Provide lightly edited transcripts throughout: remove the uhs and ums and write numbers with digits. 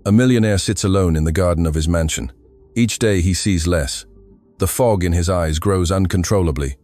A millionaire sits alone in the garden of his mansion. Each day he sees less. The fog in his eyes grows uncontrollably.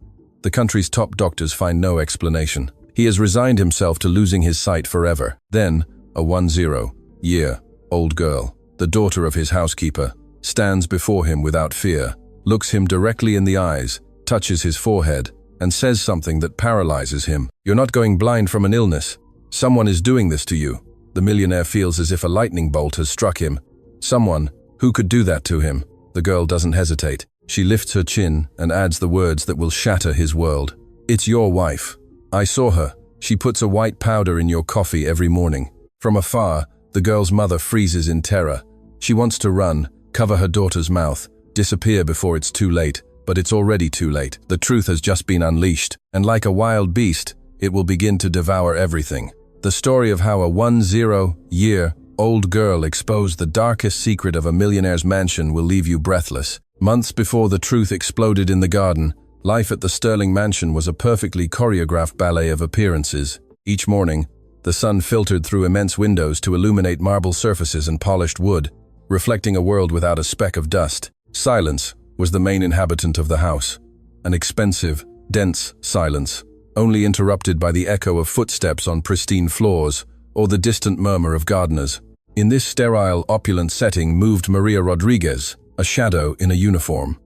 The country's top doctors find no explanation. He has resigned himself to losing his sight forever. Then, a 10-year-old girl, the daughter of his housekeeper, stands before him without fear, looks him directly in the eyes, touches his forehead, and says something that paralyzes him. "You're not going blind from an illness. Someone is doing this to you." The millionaire feels as if a lightning bolt has struck him. Someone who could do that to him. The girl doesn't hesitate. She lifts her chin and adds the words that will shatter his world. "It's your wife. I saw her. She puts a white powder in your coffee every morning." From afar, the girl's mother freezes in terror. She wants to run, cover her daughter's mouth, disappear before it's too late, but it's already too late. The truth has just been unleashed, and like a wild beast, it will begin to devour everything. The story of how a 10-year-old girl exposed the darkest secret of a millionaire's mansion will leave you breathless. Months before the truth exploded in the garden, life at the Sterling mansion was a perfectly choreographed ballet of appearances. Each morning, the sun filtered through immense windows to illuminate marble surfaces and polished wood, reflecting a world without a speck of dust. Silence was the main inhabitant of the house. An expensive, dense silence, only interrupted by the echo of footsteps on pristine floors or the distant murmur of gardeners. In this sterile, opulent setting moved Maria Rodriguez, a shadow in a uniform.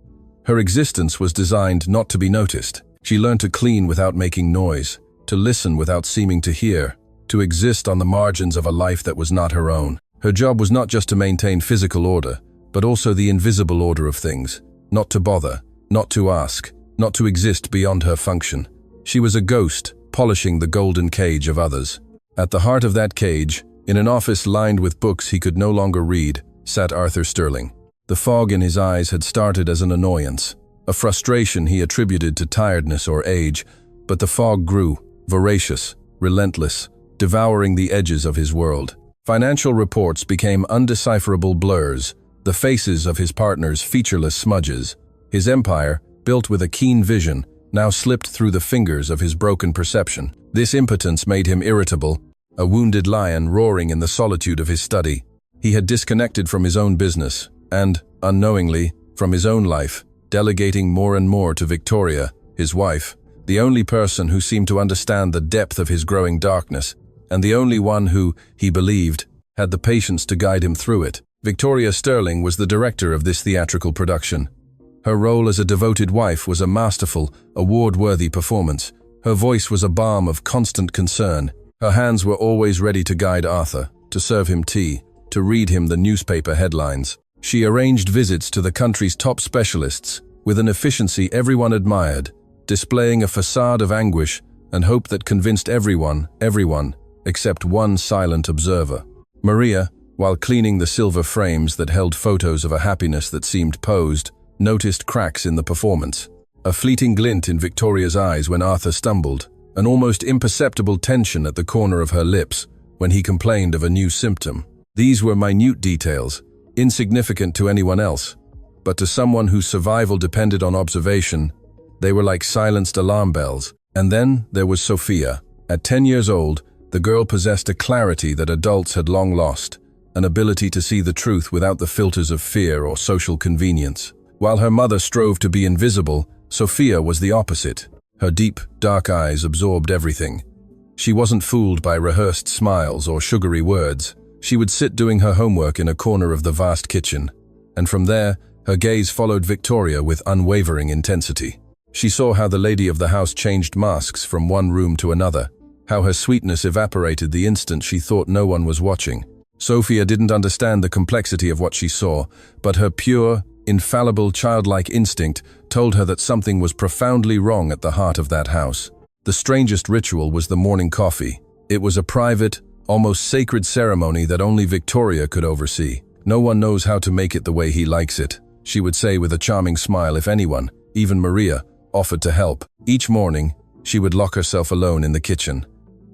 Her existence was designed not to be noticed. She learned to clean without making noise, to listen without seeming to hear, to exist on the margins of a life that was not her own. Her job was not just to maintain physical order, but also the invisible order of things. Not to bother, not to ask, not to exist beyond her function. She was a ghost, polishing the golden cage of others. At the heart of that cage, in an office lined with books he could no longer read, sat Arthur Sterling. The fog in his eyes had started as an annoyance, a frustration he attributed to tiredness or age, but the fog grew, voracious, relentless, devouring the edges of his world. Financial reports became undecipherable blurs, the faces of his partners featureless smudges. His empire, built with a keen vision, now slipped through the fingers of his broken perception. This impotence made him irritable, a wounded lion roaring in the solitude of his study. He had disconnected from his own business, and, unknowingly, from his own life, delegating more and more to Victoria, his wife, the only person who seemed to understand the depth of his growing darkness, and the only one who, he believed, had the patience to guide him through it. Victoria Sterling was the director of this theatrical production. Her role as a devoted wife was a masterful, award-worthy performance. Her voice was a balm of constant concern. Her hands were always ready to guide Arthur, to serve him tea, to read him the newspaper headlines. She arranged visits to the country's top specialists with an efficiency everyone admired, displaying a facade of anguish and hope that convinced everyone, except one silent observer. Maria, while cleaning the silver frames that held photos of a happiness that seemed posed, noticed cracks in the performance. A fleeting glint in Victoria's eyes when Arthur stumbled, an almost imperceptible tension at the corner of her lips when he complained of a new symptom. These were minute details, insignificant to anyone else, but to someone whose survival depended on observation, they were like silenced alarm bells. And then there was Sophia. At 10 years old, the girl possessed a clarity that adults had long lost, an ability to see the truth without the filters of fear or social convenience. While her mother strove to be invisible, Sophia was the opposite. Her deep, dark eyes absorbed everything. She wasn't fooled by rehearsed smiles or sugary words. She would sit doing her homework in a corner of the vast kitchen, and from there, her gaze followed Victoria with unwavering intensity. She saw how the lady of the house changed masks from one room to another, how her sweetness evaporated the instant she thought no one was watching. Sophia didn't understand the complexity of what she saw, but her pure, infallible childlike instinct told her that something was profoundly wrong at the heart of that house. The strangest ritual was the morning coffee. It was a private, almost sacred ceremony that only Victoria could oversee. "No one knows how to make it the way he likes it," she would say with a charming smile if anyone, even Maria, offered to help. Each morning, she would lock herself alone in the kitchen.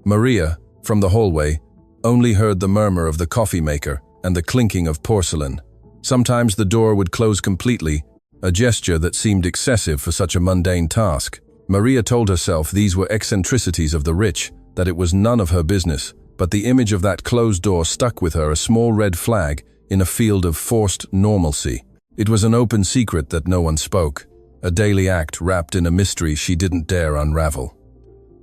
Maria, from the hallway, only heard the murmur of the coffee maker and the clinking of porcelain. Sometimes the door would close completely, a gesture that seemed excessive for such a mundane task. Maria told herself these were eccentricities of the rich, that it was none of her business, but the image of that closed door stuck with her, a small red flag in a field of forced normalcy. It was an open secret that no one spoke, a daily act wrapped in a mystery she didn't dare unravel.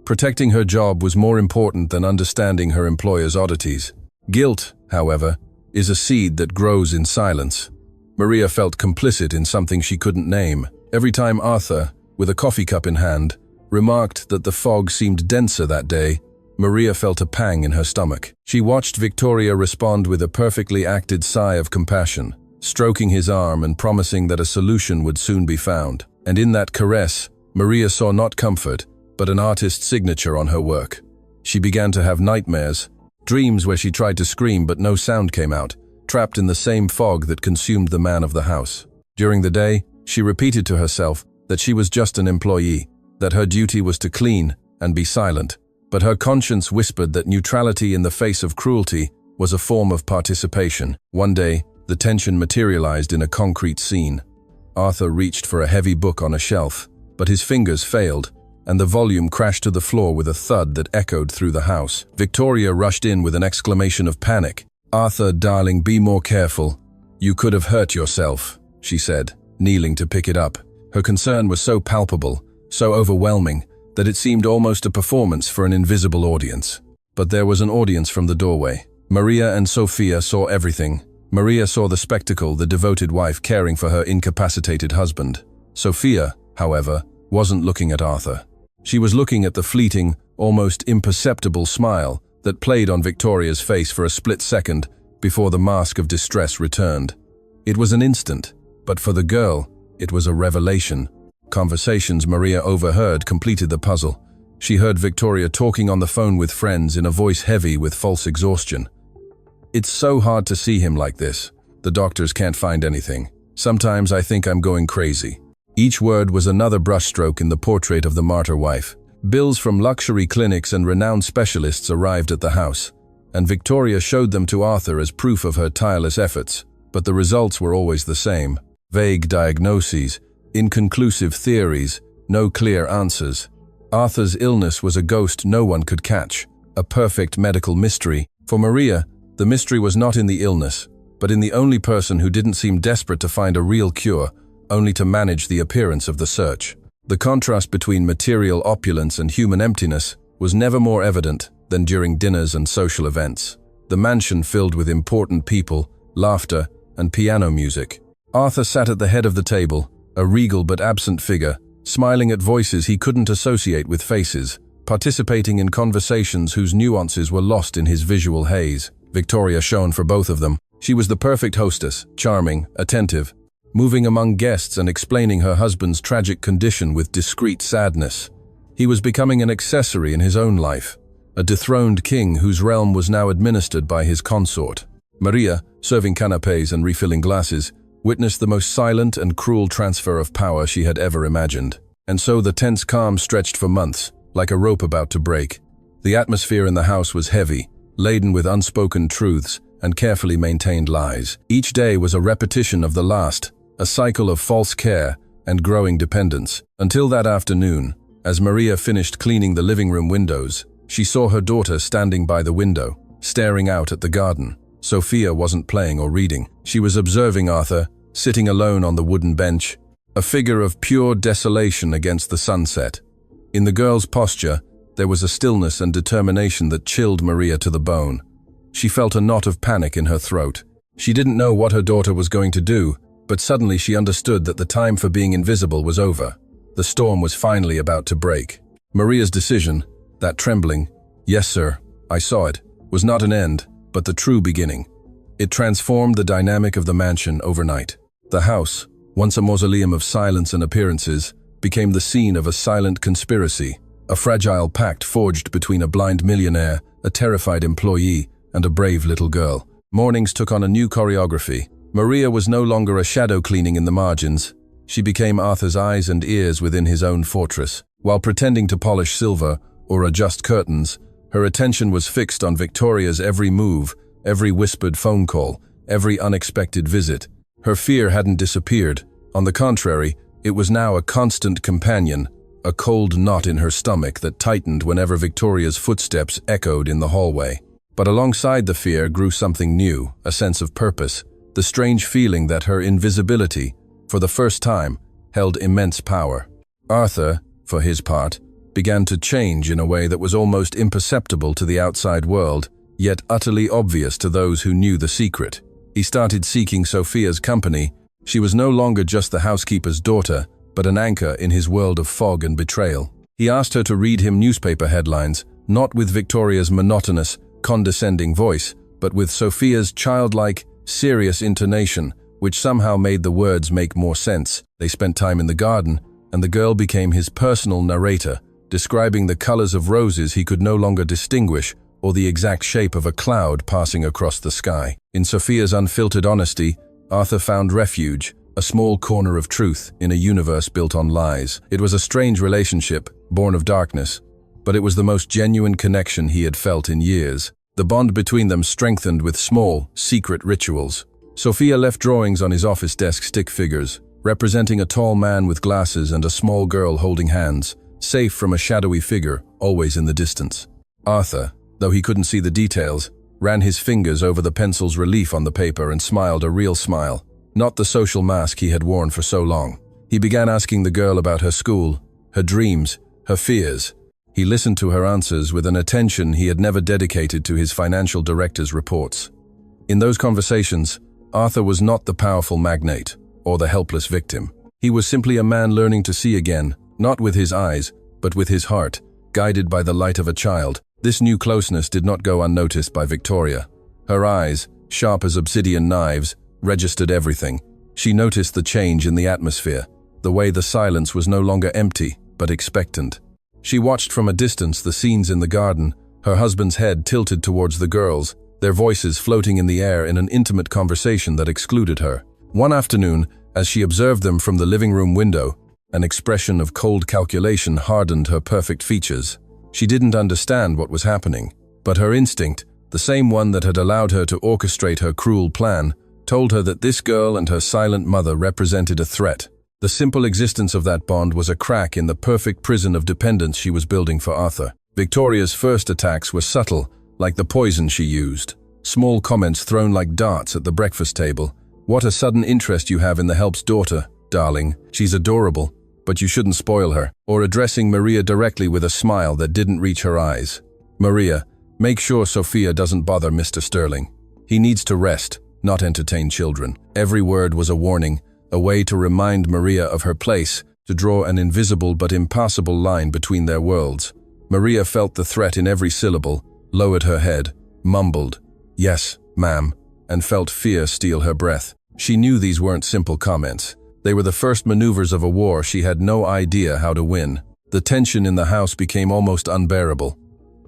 Protecting her job was more important than understanding her employer's oddities. Guilt, however, is a seed that grows in silence. Maria felt complicit in something she couldn't name. Every time Arthur, with a coffee cup in hand, remarked that the fog seemed denser that day, Maria felt a pang in her stomach. She watched Victoria respond with a perfectly acted sigh of compassion, stroking his arm and promising that a solution would soon be found. And in that caress, Maria saw not comfort, but an artist's signature on her work. She began to have nightmares, dreams where she tried to scream but no sound came out, trapped in the same fog that consumed the man of the house. During the day, she repeated to herself that she was just an employee, that her duty was to clean and be silent. But her conscience whispered that neutrality in the face of cruelty was a form of participation. One day, the tension materialized in a concrete scene. Arthur reached for a heavy book on a shelf, but his fingers failed, and the volume crashed to the floor with a thud that echoed through the house. Victoria rushed in with an exclamation of panic. "Arthur, darling, be more careful. You could have hurt yourself," she said, kneeling to pick it up. Her concern was so palpable, so overwhelming, that it seemed almost a performance for an invisible audience. But there was an audience from the doorway. Maria and Sophia saw everything. Maria saw the spectacle, the devoted wife caring for her incapacitated husband. Sophia, however, wasn't looking at Arthur. She was looking at the fleeting, almost imperceptible smile that played on Victoria's face for a split second before the mask of distress returned. It was an instant, but for the girl, it was a revelation. Conversations Maria overheard completed the puzzle. She heard Victoria talking on the phone with friends in a voice heavy with false exhaustion. "It's so hard to see him like this. The doctors can't find anything. Sometimes I think I'm going crazy." Each word was another brushstroke in the portrait of the martyr wife. Bills from luxury clinics and renowned specialists arrived at the house, and Victoria showed them to Arthur as proof of her tireless efforts, but the results were always the same. Vague diagnoses, inconclusive theories, no clear answers. Arthur's illness was a ghost no one could catch, a perfect medical mystery. For Maria, the mystery was not in the illness, but in the only person who didn't seem desperate to find a real cure, only to manage the appearance of the search. The contrast between material opulence and human emptiness was never more evident than during dinners and social events. The mansion filled with important people, laughter, and piano music. Arthur sat at the head of the table, a regal but absent figure, smiling at voices he couldn't associate with faces, participating in conversations whose nuances were lost in his visual haze. Victoria shone for both of them. She was the perfect hostess, charming, attentive, moving among guests and explaining her husband's tragic condition with discreet sadness. He was becoming an accessory in his own life, a dethroned king whose realm was now administered by his consort. Maria, serving canapés and refilling glasses, witnessed the most silent and cruel transfer of power she had ever imagined. And so the tense calm stretched for months, like a rope about to break. The atmosphere in the house was heavy, laden with unspoken truths and carefully maintained lies. Each day was a repetition of the last, a cycle of false care and growing dependence. Until that afternoon, as Maria finished cleaning the living room windows, she saw her daughter standing by the window, staring out at the garden. Sophia wasn't playing or reading. She was observing Arthur, sitting alone on the wooden bench, a figure of pure desolation against the sunset. In the girl's posture, there was a stillness and determination that chilled Maria to the bone. She felt a knot of panic in her throat. She didn't know what her daughter was going to do, but suddenly she understood that the time for being invisible was over. The storm was finally about to break. Maria's decision, that trembling, "Yes, sir, I saw it," was not an end, but the true beginning. It transformed the dynamic of the mansion overnight. The house, once a mausoleum of silence and appearances, became the scene of a silent conspiracy, a fragile pact forged between a blind millionaire, a terrified employee, and a brave little girl. Mornings took on a new choreography. Maria was no longer a shadow cleaning in the margins. She became Arthur's eyes and ears within his own fortress. While pretending to polish silver or adjust curtains, her attention was fixed on Victoria's every move, every whispered phone call, every unexpected visit. Her fear hadn't disappeared. On the contrary, it was now a constant companion, a cold knot in her stomach that tightened whenever Victoria's footsteps echoed in the hallway. But alongside the fear grew something new, a sense of purpose, the strange feeling that her invisibility, for the first time, held immense power. Arthur, for his part, began to change in a way that was almost imperceptible to the outside world, yet utterly obvious to those who knew the secret. He started seeking Sophia's company. She was no longer just the housekeeper's daughter, but an anchor in his world of fog and betrayal. He asked her to read him newspaper headlines, not with Victoria's monotonous, condescending voice, but with Sophia's childlike, serious intonation, which somehow made the words make more sense. They spent time in the garden, and the girl became his personal narrator, describing the colors of roses he could no longer distinguish, or the exact shape of a cloud passing across the sky. In Sophia's unfiltered honesty, Arthur found refuge, a small corner of truth in a universe built on lies. It was a strange relationship, born of darkness, but it was the most genuine connection he had felt in years. The bond between them strengthened with small, secret rituals. Sophia left drawings on his office desk, stick figures, representing a tall man with glasses and a small girl holding hands, safe from a shadowy figure, always in the distance. Arthur, though he couldn't see the details, ran his fingers over the pencil's relief on the paper and smiled a real smile, not the social mask he had worn for so long. He began asking the girl about her school, her dreams, her fears. He listened to her answers with an attention he had never dedicated to his financial director's reports. In those conversations, Arthur was not the powerful magnate or the helpless victim. He was simply a man learning to see again, not with his eyes, but with his heart, guided by the light of a child. This new closeness did not go unnoticed by Victoria. Her eyes, sharp as obsidian knives, registered everything. She noticed the change in the atmosphere, the way the silence was no longer empty, but expectant. She watched from a distance the scenes in the garden, her husband's head tilted towards the girls, their voices floating in the air in an intimate conversation that excluded her. One afternoon, as she observed them from the living room window, an expression of cold calculation hardened her perfect features. She didn't understand what was happening, but her instinct, the same one that had allowed her to orchestrate her cruel plan, told her that this girl and her silent mother represented a threat. The simple existence of that bond was a crack in the perfect prison of dependence she was building for Arthur. Victoria's first attacks were subtle, like the poison she used. Small comments thrown like darts at the breakfast table. "What a sudden interest you have in the help's daughter, darling. She's adorable, but you shouldn't spoil her." Or addressing Maria directly with a smile that didn't reach her eyes. "Maria, make sure Sophia doesn't bother Mr. Sterling. He needs to rest, not entertain children." Every word was a warning, a way to remind Maria of her place, to draw an invisible but impassable line between their worlds. Maria felt the threat in every syllable, lowered her head, mumbled, "Yes, ma'am," and felt fear steal her breath. She knew these weren't simple comments. They were the first maneuvers of a war she had no idea how to win. The tension in the house became almost unbearable.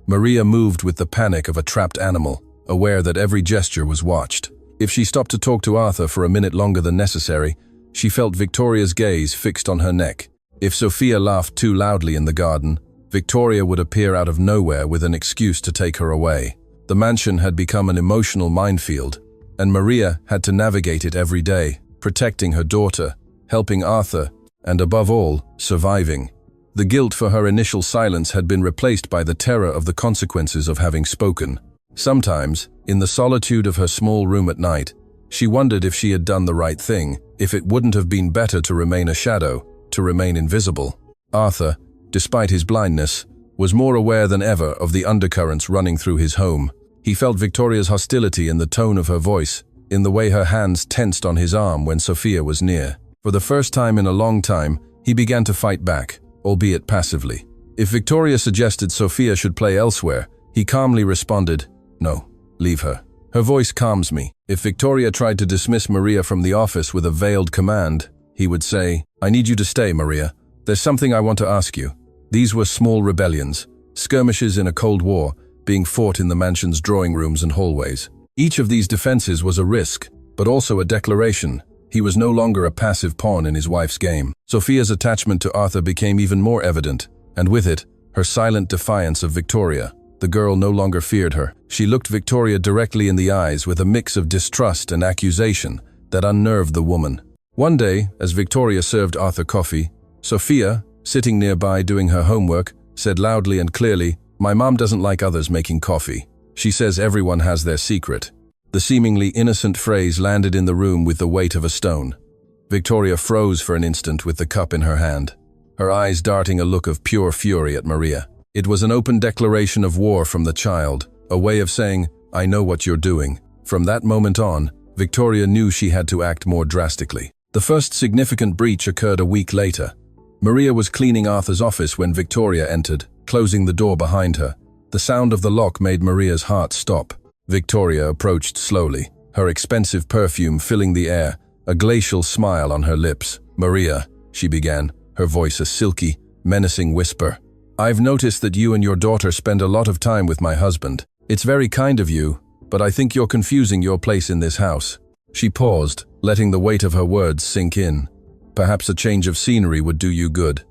Maria moved with the panic of a trapped animal, aware that every gesture was watched. If she stopped to talk to Arthur for a minute longer than necessary, she felt Victoria's gaze fixed on her neck. If Sophia laughed too loudly in the garden, Victoria would appear out of nowhere with an excuse to take her away. The mansion had become an emotional minefield, and Maria had to navigate it every day, protecting her daughter, helping Arthur, and above all, surviving. The guilt for her initial silence had been replaced by the terror of the consequences of having spoken. Sometimes, in the solitude of her small room at night, she wondered if she had done the right thing, if it wouldn't have been better to remain a shadow, to remain invisible. Arthur, despite his blindness, was more aware than ever of the undercurrents running through his home. He felt Victoria's hostility in the tone of her voice, in the way her hands tensed on his arm when Sophia was near. For the first time in a long time, he began to fight back, albeit passively. If Victoria suggested Sophia should play elsewhere, he calmly responded, "No, leave her. Her voice calms me." If Victoria tried to dismiss Maria from the office with a veiled command, he would say, "I need you to stay, Maria. There's something I want to ask you." These were small rebellions, skirmishes in a Cold War, being fought in the mansion's drawing rooms and hallways. Each of these defenses was a risk, but also a declaration. He was no longer a passive pawn in his wife's game. Sophia's attachment to Arthur became even more evident, and with it, her silent defiance of Victoria. The girl no longer feared her. She looked Victoria directly in the eyes with a mix of distrust and accusation that unnerved the woman. One day, as Victoria served Arthur coffee, Sophia, sitting nearby doing her homework, said loudly and clearly, "My mom doesn't like others making coffee. She says everyone has their secret. The seemingly innocent phrase landed in the room with the weight of a stone. Victoria froze for an instant with the cup in her hand, her eyes darting a look of pure fury at Maria. It was an open declaration of war from the child, a way of saying, "I know what you're doing." From that moment on, Victoria knew she had to act more drastically. The first significant breach occurred a week later. Maria was cleaning Arthur's office when Victoria entered, closing the door behind her. The sound of the lock made Maria's heart stop. Victoria approached slowly, her expensive perfume filling the air, a glacial smile on her lips. "Maria," she began, her voice a silky, menacing whisper. "I've noticed that you and your daughter spend a lot of time with my husband. It's very kind of you, but I think you're confusing your place in this house." She paused, letting the weight of her words sink in. "Perhaps a change of scenery would do you good.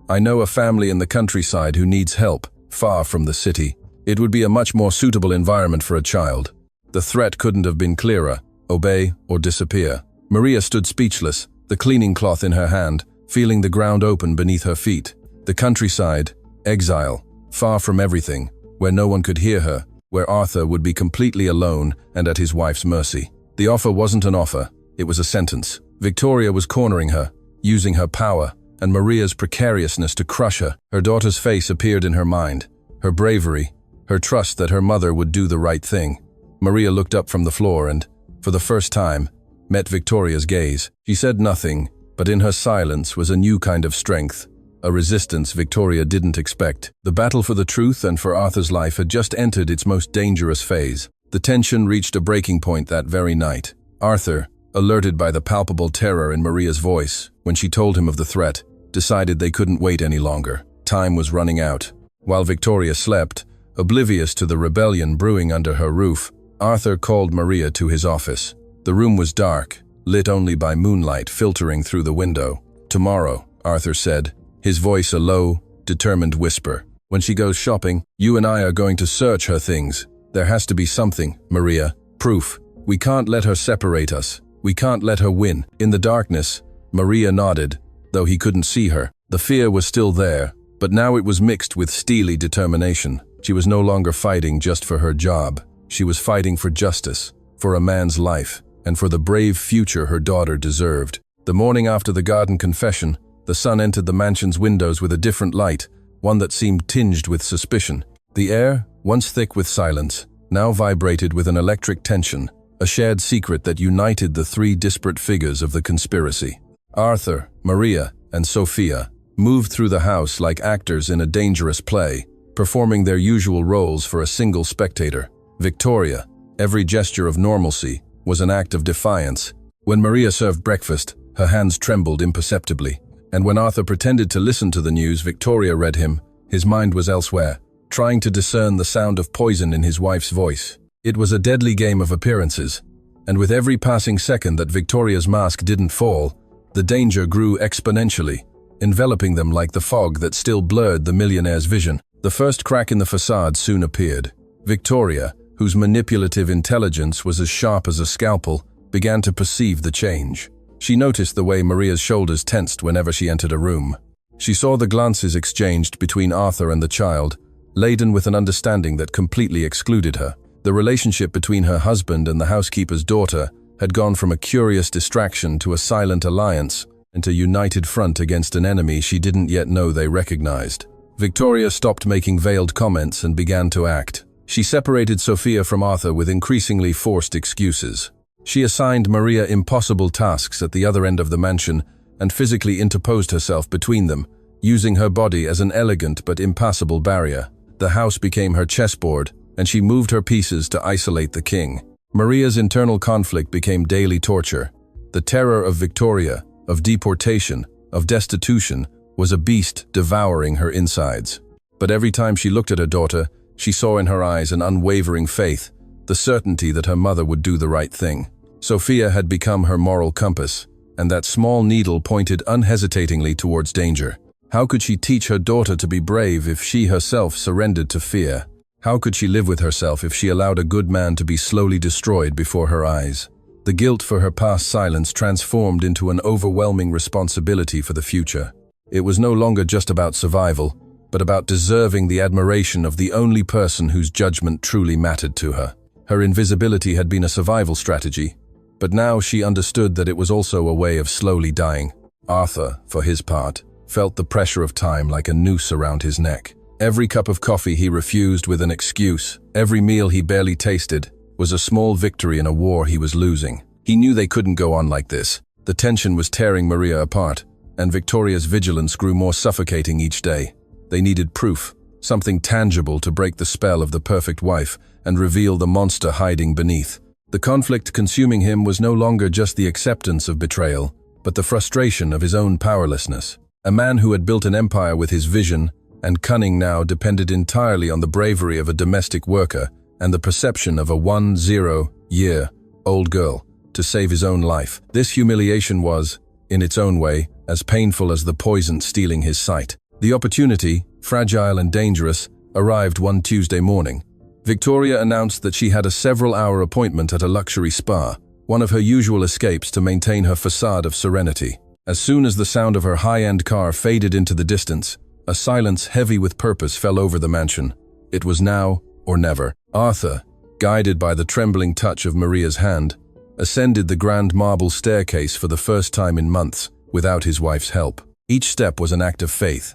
I know a family in the countryside who needs help, far from the city. It would be a much more suitable environment for a child." The threat couldn't have been clearer: obey or disappear. Maria stood speechless, the cleaning cloth in her hand, feeling the ground open beneath her feet. The countryside, exile, far from everything, where no one could hear her, where Arthur would be completely alone and at his wife's mercy. The offer wasn't an offer, it was a sentence. Victoria was cornering her, using her power and Maria's precariousness to crush her. Her daughter's face appeared in her mind, her bravery, her trust that her mother would do the right thing. Maria looked up from the floor and, for the first time, met Victoria's gaze. She said nothing, but in her silence was a new kind of strength, a resistance Victoria didn't expect. The battle for the truth and for Arthur's life had just entered its most dangerous phase. The tension reached a breaking point that very night. Arthur, alerted by the palpable terror in Maria's voice when she told him of the threat, decided they couldn't wait any longer. Time was running out. While Victoria slept, oblivious to the rebellion brewing under her roof, Arthur called Maria to his office. The room was dark, lit only by moonlight filtering through the window. "Tomorrow," Arthur said, his voice a low, determined whisper. "When she goes shopping, you and I are going to search her things. There has to be something, Maria. Proof. We can't let her separate us. We can't let her win." In the darkness, Maria nodded, though he couldn't see her. The fear was still there, but now it was mixed with steely determination. She was no longer fighting just for her job. She was fighting for justice, for a man's life, and for the brave future her daughter deserved. The morning after the garden confession, the sun entered the mansion's windows with a different light, one that seemed tinged with suspicion. The air, once thick with silence, now vibrated with an electric tension, a shared secret that united the three disparate figures of the conspiracy. Arthur, Maria, and Sophia moved through the house like actors in a dangerous play, performing their usual roles for a single spectator. Victoria, every gesture of normalcy, was an act of defiance. When Maria served breakfast, her hands trembled imperceptibly, and when Arthur pretended to listen to the news Victoria read him, his mind was elsewhere, trying to discern the sound of poison in his wife's voice. It was a deadly game of appearances, and with every passing second that Victoria's mask didn't fall, the danger grew exponentially, enveloping them like the fog that still blurred the millionaire's vision. The first crack in the facade soon appeared. Victoria, whose manipulative intelligence was as sharp as a scalpel, began to perceive the change. She noticed the way Maria's shoulders tensed whenever she entered a room. She saw the glances exchanged between Arthur and the child, laden with an understanding that completely excluded her. The relationship between her husband and the housekeeper's daughter had gone from a curious distraction to a silent alliance and a united front against an enemy she didn't yet know they recognized. Victoria stopped making veiled comments and began to act. She separated Sophia from Arthur with increasingly forced excuses. She assigned Maria impossible tasks at the other end of the mansion and physically interposed herself between them, using her body as an elegant but impassable barrier. The house became her chessboard, and she moved her pieces to isolate the king. Maria's internal conflict became daily torture. The terror of Victoria, of deportation, of destitution, was a beast devouring her insides. But every time she looked at her daughter, she saw in her eyes an unwavering faith, the certainty that her mother would do the right thing. Sophia had become her moral compass, and that small needle pointed unhesitatingly towards danger. How could she teach her daughter to be brave if she herself surrendered to fear? How could she live with herself if she allowed a good man to be slowly destroyed before her eyes? The guilt for her past silence transformed into an overwhelming responsibility for the future. It was no longer just about survival, but about deserving the admiration of the only person whose judgment truly mattered to her. Her invisibility had been a survival strategy, but now she understood that it was also a way of slowly dying. Arthur, for his part, felt the pressure of time like a noose around his neck. Every cup of coffee he refused with an excuse, every meal he barely tasted, was a small victory in a war he was losing. He knew they couldn't go on like this. The tension was tearing Maria apart, and Victoria's vigilance grew more suffocating each day. They needed proof, something tangible to break the spell of the perfect wife and reveal the monster hiding beneath. The conflict consuming him was no longer just the acceptance of betrayal, but the frustration of his own powerlessness. A man who had built an empire with his vision and cunning now depended entirely on the bravery of a domestic worker and the perception of a 10-year-old girl to save his own life. This humiliation was, in its own way, as painful as the poison stealing his sight. The opportunity, fragile and dangerous, arrived one Tuesday morning. Victoria announced that she had a several-hour appointment at a luxury spa, one of her usual escapes to maintain her facade of serenity. As soon as the sound of her high-end car faded into the distance, a silence heavy with purpose fell over the mansion. It was now or never. Arthur, guided by the trembling touch of Maria's hand, ascended the grand marble staircase for the first time in months, without his wife's help. Each step was an act of faith.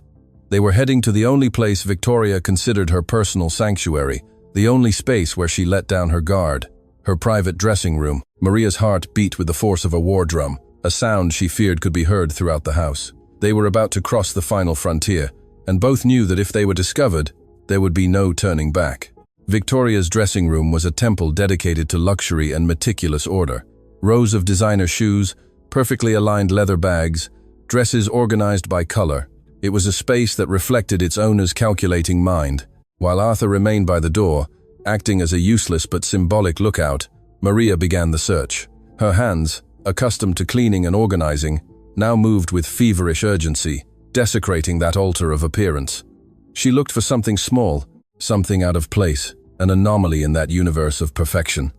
They were heading to the only place Victoria considered her personal sanctuary, the only space where she let down her guard, her private dressing room. Maria's heart beat with the force of a war drum, a sound she feared could be heard throughout the house. They were about to cross the final frontier, and both knew that if they were discovered, there would be no turning back. Victoria's dressing room was a temple dedicated to luxury and meticulous order. Rows of designer shoes, perfectly aligned leather bags, dresses organized by color. It was a space that reflected its owner's calculating mind. While Arthur remained by the door, acting as a useless but symbolic lookout, Maria began the search. Her hands, accustomed to cleaning and organizing, now moved with feverish urgency, desecrating that altar of appearance. She looked for something small, something out of place, an anomaly in that universe of perfection.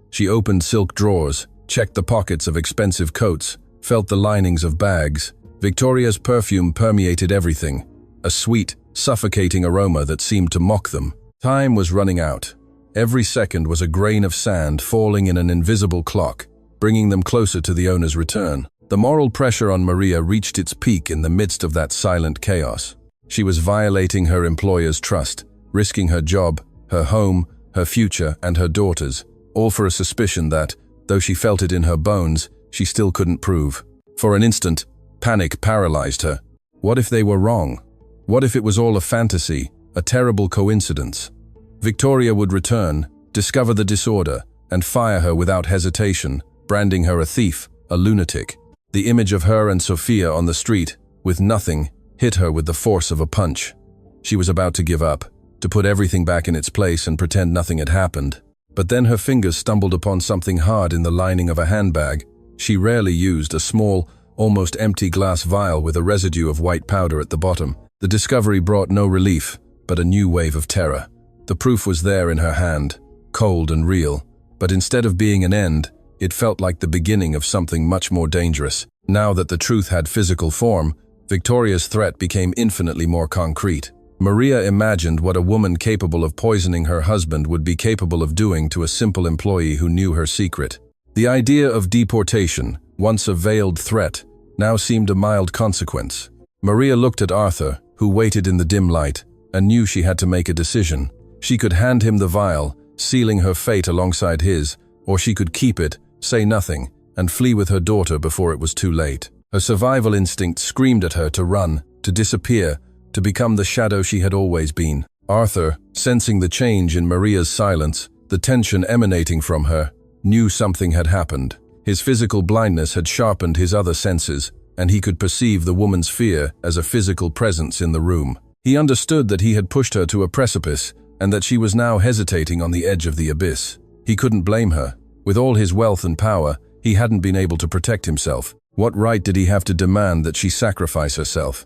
She opened silk drawers, checked the pockets of expensive coats, felt the linings of bags. Victoria's perfume permeated everything, a sweet, suffocating aroma that seemed to mock them. Time was running out. Every second was a grain of sand falling in an invisible clock, bringing them closer to the owner's return. The moral pressure on Maria reached its peak in the midst of that silent chaos. She was violating her employer's trust, risking her job, her home, her future, and her daughters, all for a suspicion that, though she felt it in her bones, she still couldn't prove. For an instant, panic paralyzed her. What if they were wrong? What if it was all a fantasy, a terrible coincidence? Victoria would return, discover the disorder, and fire her without hesitation, branding her a thief, a lunatic. The image of her and Sophia on the street, with nothing, hit her with the force of a punch. She was about to give up, to put everything back in its place and pretend nothing had happened. But then her fingers stumbled upon something hard in the lining of a handbag. She rarely used a small, almost empty glass vial with a residue of white powder at the bottom. The discovery brought no relief, but a new wave of terror. The proof was there in her hand, cold and real, but instead of being an end, it felt like the beginning of something much more dangerous. Now that the truth had physical form, Victoria's threat became infinitely more concrete. Maria imagined what a woman capable of poisoning her husband would be capable of doing to a simple employee who knew her secret. The idea of deportation, once a veiled threat, now seemed a mild consequence. Maria looked at Arthur, who waited in the dim light, and knew she had to make a decision. She could hand him the vial, sealing her fate alongside his, or she could keep it, say nothing, and flee with her daughter before it was too late. Her survival instinct screamed at her to run, to disappear, to become the shadow she had always been. Arthur, sensing the change in Maria's silence, the tension emanating from her, knew something had happened. His physical blindness had sharpened his other senses, and he could perceive the woman's fear as a physical presence in the room. He understood that he had pushed her to a precipice, and that she was now hesitating on the edge of the abyss. He couldn't blame her. With all his wealth and power, he hadn't been able to protect himself. What right did he have to demand that she sacrifice herself?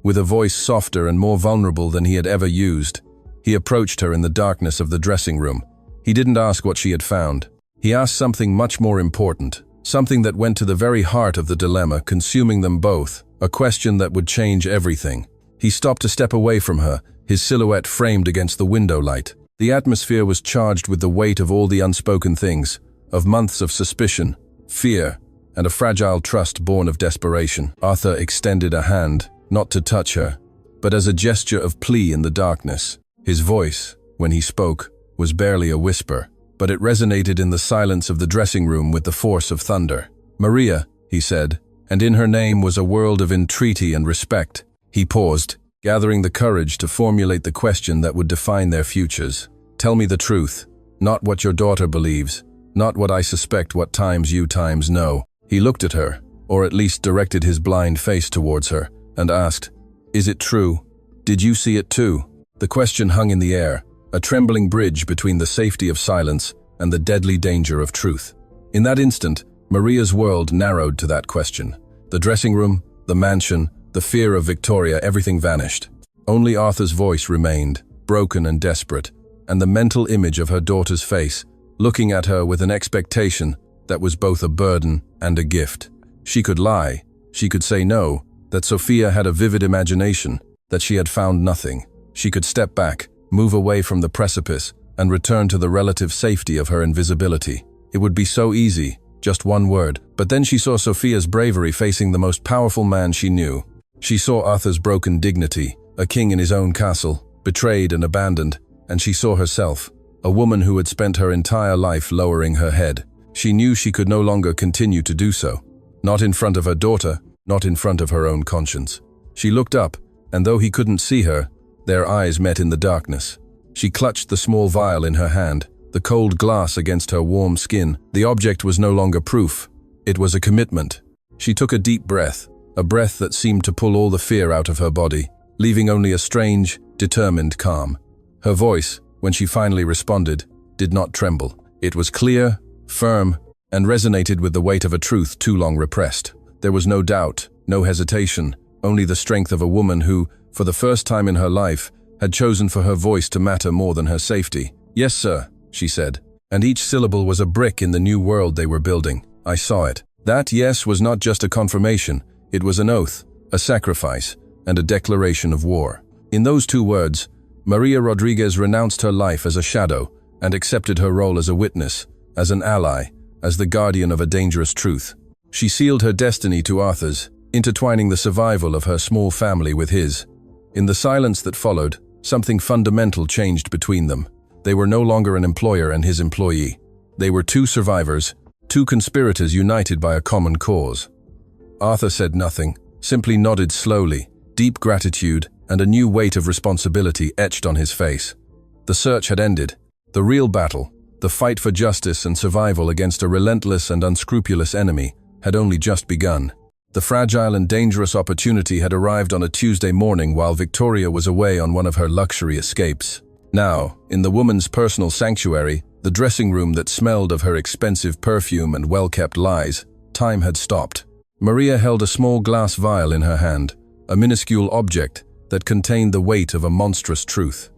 With a voice softer and more vulnerable than he had ever used, he approached her in the darkness of the dressing room. He didn't ask what she had found. He asked something much more important, something that went to the very heart of the dilemma consuming them both, a question that would change everything. He stopped to step away from her, his silhouette framed against the window light. The atmosphere was charged with the weight of all the unspoken things, of months of suspicion, fear, and a fragile trust born of desperation. Arthur extended a hand, not to touch her, but as a gesture of plea in the darkness. His voice, when he spoke, was barely a whisper, but it resonated in the silence of the dressing room with the force of thunder. "Maria," he said, and in her name was a world of entreaty and respect. He paused, gathering the courage to formulate the question that would define their futures. "Tell me the truth, not what your daughter believes, not what I suspect, what times you times know." He looked at her, or at least directed his blind face towards her, and asked, "Is it true? Did you see it too?" The question hung in the air, a trembling bridge between the safety of silence and the deadly danger of truth. In that instant, Maria's world narrowed to that question. The dressing room, the mansion, the fear of Victoria, everything vanished. Only Arthur's voice remained, broken and desperate, and the mental image of her daughter's face, looking at her with an expectation that was both a burden and a gift. She could lie, she could say no, that Sophia had a vivid imagination, that she had found nothing. She could step back, move away from the precipice, and return to the relative safety of her invisibility. It would be so easy, just one word. But then she saw Sophia's bravery facing the most powerful man she knew. She saw Arthur's broken dignity, a king in his own castle, betrayed and abandoned, and she saw herself, a woman who had spent her entire life lowering her head. She knew she could no longer continue to do so. Not in front of her daughter, not in front of her own conscience. She looked up, and though he couldn't see her, their eyes met in the darkness. She clutched the small vial in her hand, the cold glass against her warm skin. The object was no longer proof. It was a commitment. She took a deep breath, a breath that seemed to pull all the fear out of her body, leaving only a strange, determined calm. Her voice, when she finally responded, did not tremble. It was clear, firm, and resonated with the weight of a truth too long repressed. There was no doubt, no hesitation, only the strength of a woman who, for the first time in her life, had chosen for her voice to matter more than her safety. "Yes, sir," she said, and each syllable was a brick in the new world they were building. I saw it. That yes was not just a confirmation, it was an oath, a sacrifice, and a declaration of war. In those two words, Maria Rodriguez renounced her life as a shadow and accepted her role as a witness, as an ally, as the guardian of a dangerous truth. She sealed her destiny to Arthur's, intertwining the survival of her small family with his. In the silence that followed, something fundamental changed between them. They were no longer an employer and his employee. They were two survivors, two conspirators united by a common cause. Arthur said nothing, simply nodded slowly, deep gratitude and a new weight of responsibility etched on his face. The search had ended. The real battle, the fight for justice and survival against a relentless and unscrupulous enemy, had only just begun. The fragile and dangerous opportunity had arrived on a Tuesday morning while Victoria was away on one of her luxury escapes. Now, in the woman's personal sanctuary, the dressing room that smelled of her expensive perfume and well-kept lies, time had stopped. Maria held a small glass vial in her hand, a minuscule object that contained the weight of a monstrous truth.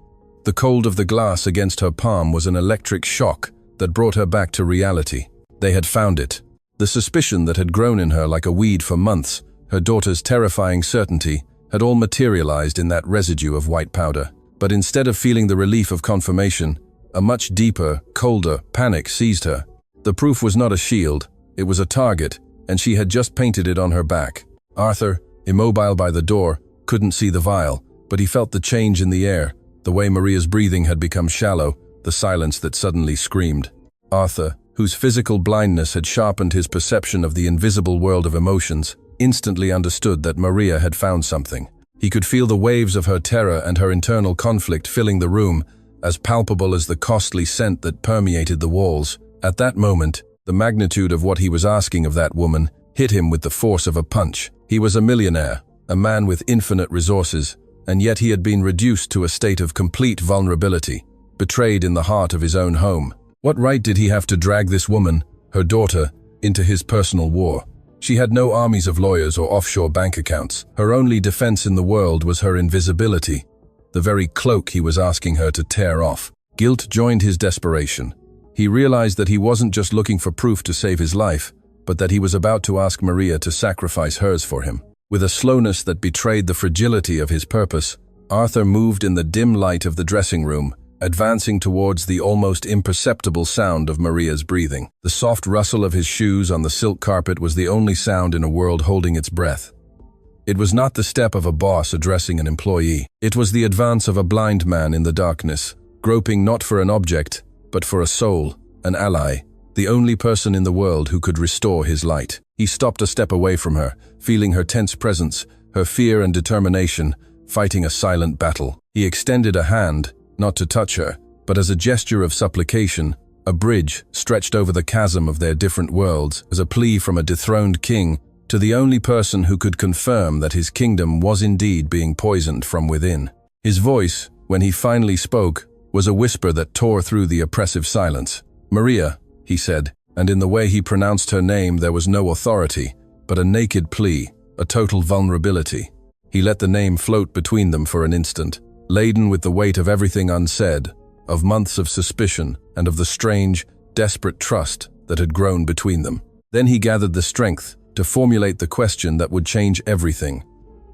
The cold of the glass against her palm was an electric shock that brought her back to reality. They had found it. The suspicion that had grown in her like a weed for months, her daughter's terrifying certainty, had all materialized in that residue of white powder. But instead of feeling the relief of confirmation, a much deeper, colder panic seized her. The proof was not a shield, it was a target, and she had just painted it on her back. Arthur, immobile by the door, couldn't see the vial, but he felt the change in the air, the way Maria's breathing had become shallow, the silence that suddenly screamed. Arthur, whose physical blindness had sharpened his perception of the invisible world of emotions, instantly understood that Maria had found something. He could feel the waves of her terror and her internal conflict filling the room, as palpable as the costly scent that permeated the walls. At that moment, the magnitude of what he was asking of that woman hit him with the force of a punch. He was a millionaire, a man with infinite resources, and yet he had been reduced to a state of complete vulnerability, betrayed in the heart of his own home. What right did he have to drag this woman, her daughter, into his personal war? She had no armies of lawyers or offshore bank accounts. Her only defense in the world was her invisibility, the very cloak he was asking her to tear off. Guilt joined his desperation. He realized that he wasn't just looking for proof to save his life, but that he was about to ask Maria to sacrifice hers for him. With a slowness that betrayed the fragility of his purpose, Arthur moved in the dim light of the dressing room, advancing towards the almost imperceptible sound of Maria's breathing. The soft rustle of his shoes on the silk carpet was the only sound in a world holding its breath. It was not the step of a boss addressing an employee. It was the advance of a blind man in the darkness, groping not for an object, but for a soul, an ally, the only person in the world who could restore his light. He stopped a step away from her, feeling her tense presence, her fear and determination, fighting a silent battle. He extended a hand, not to touch her, but as a gesture of supplication, a bridge stretched over the chasm of their different worlds, as a plea from a dethroned king to the only person who could confirm that his kingdom was indeed being poisoned from within. His voice, when he finally spoke, was a whisper that tore through the oppressive silence. "Maria," he said, and in the way he pronounced her name there was no authority, but a naked plea, a total vulnerability. He let the name float between them for an instant, laden with the weight of everything unsaid, of months of suspicion and of the strange, desperate trust that had grown between them. Then he gathered the strength to formulate the question that would change everything,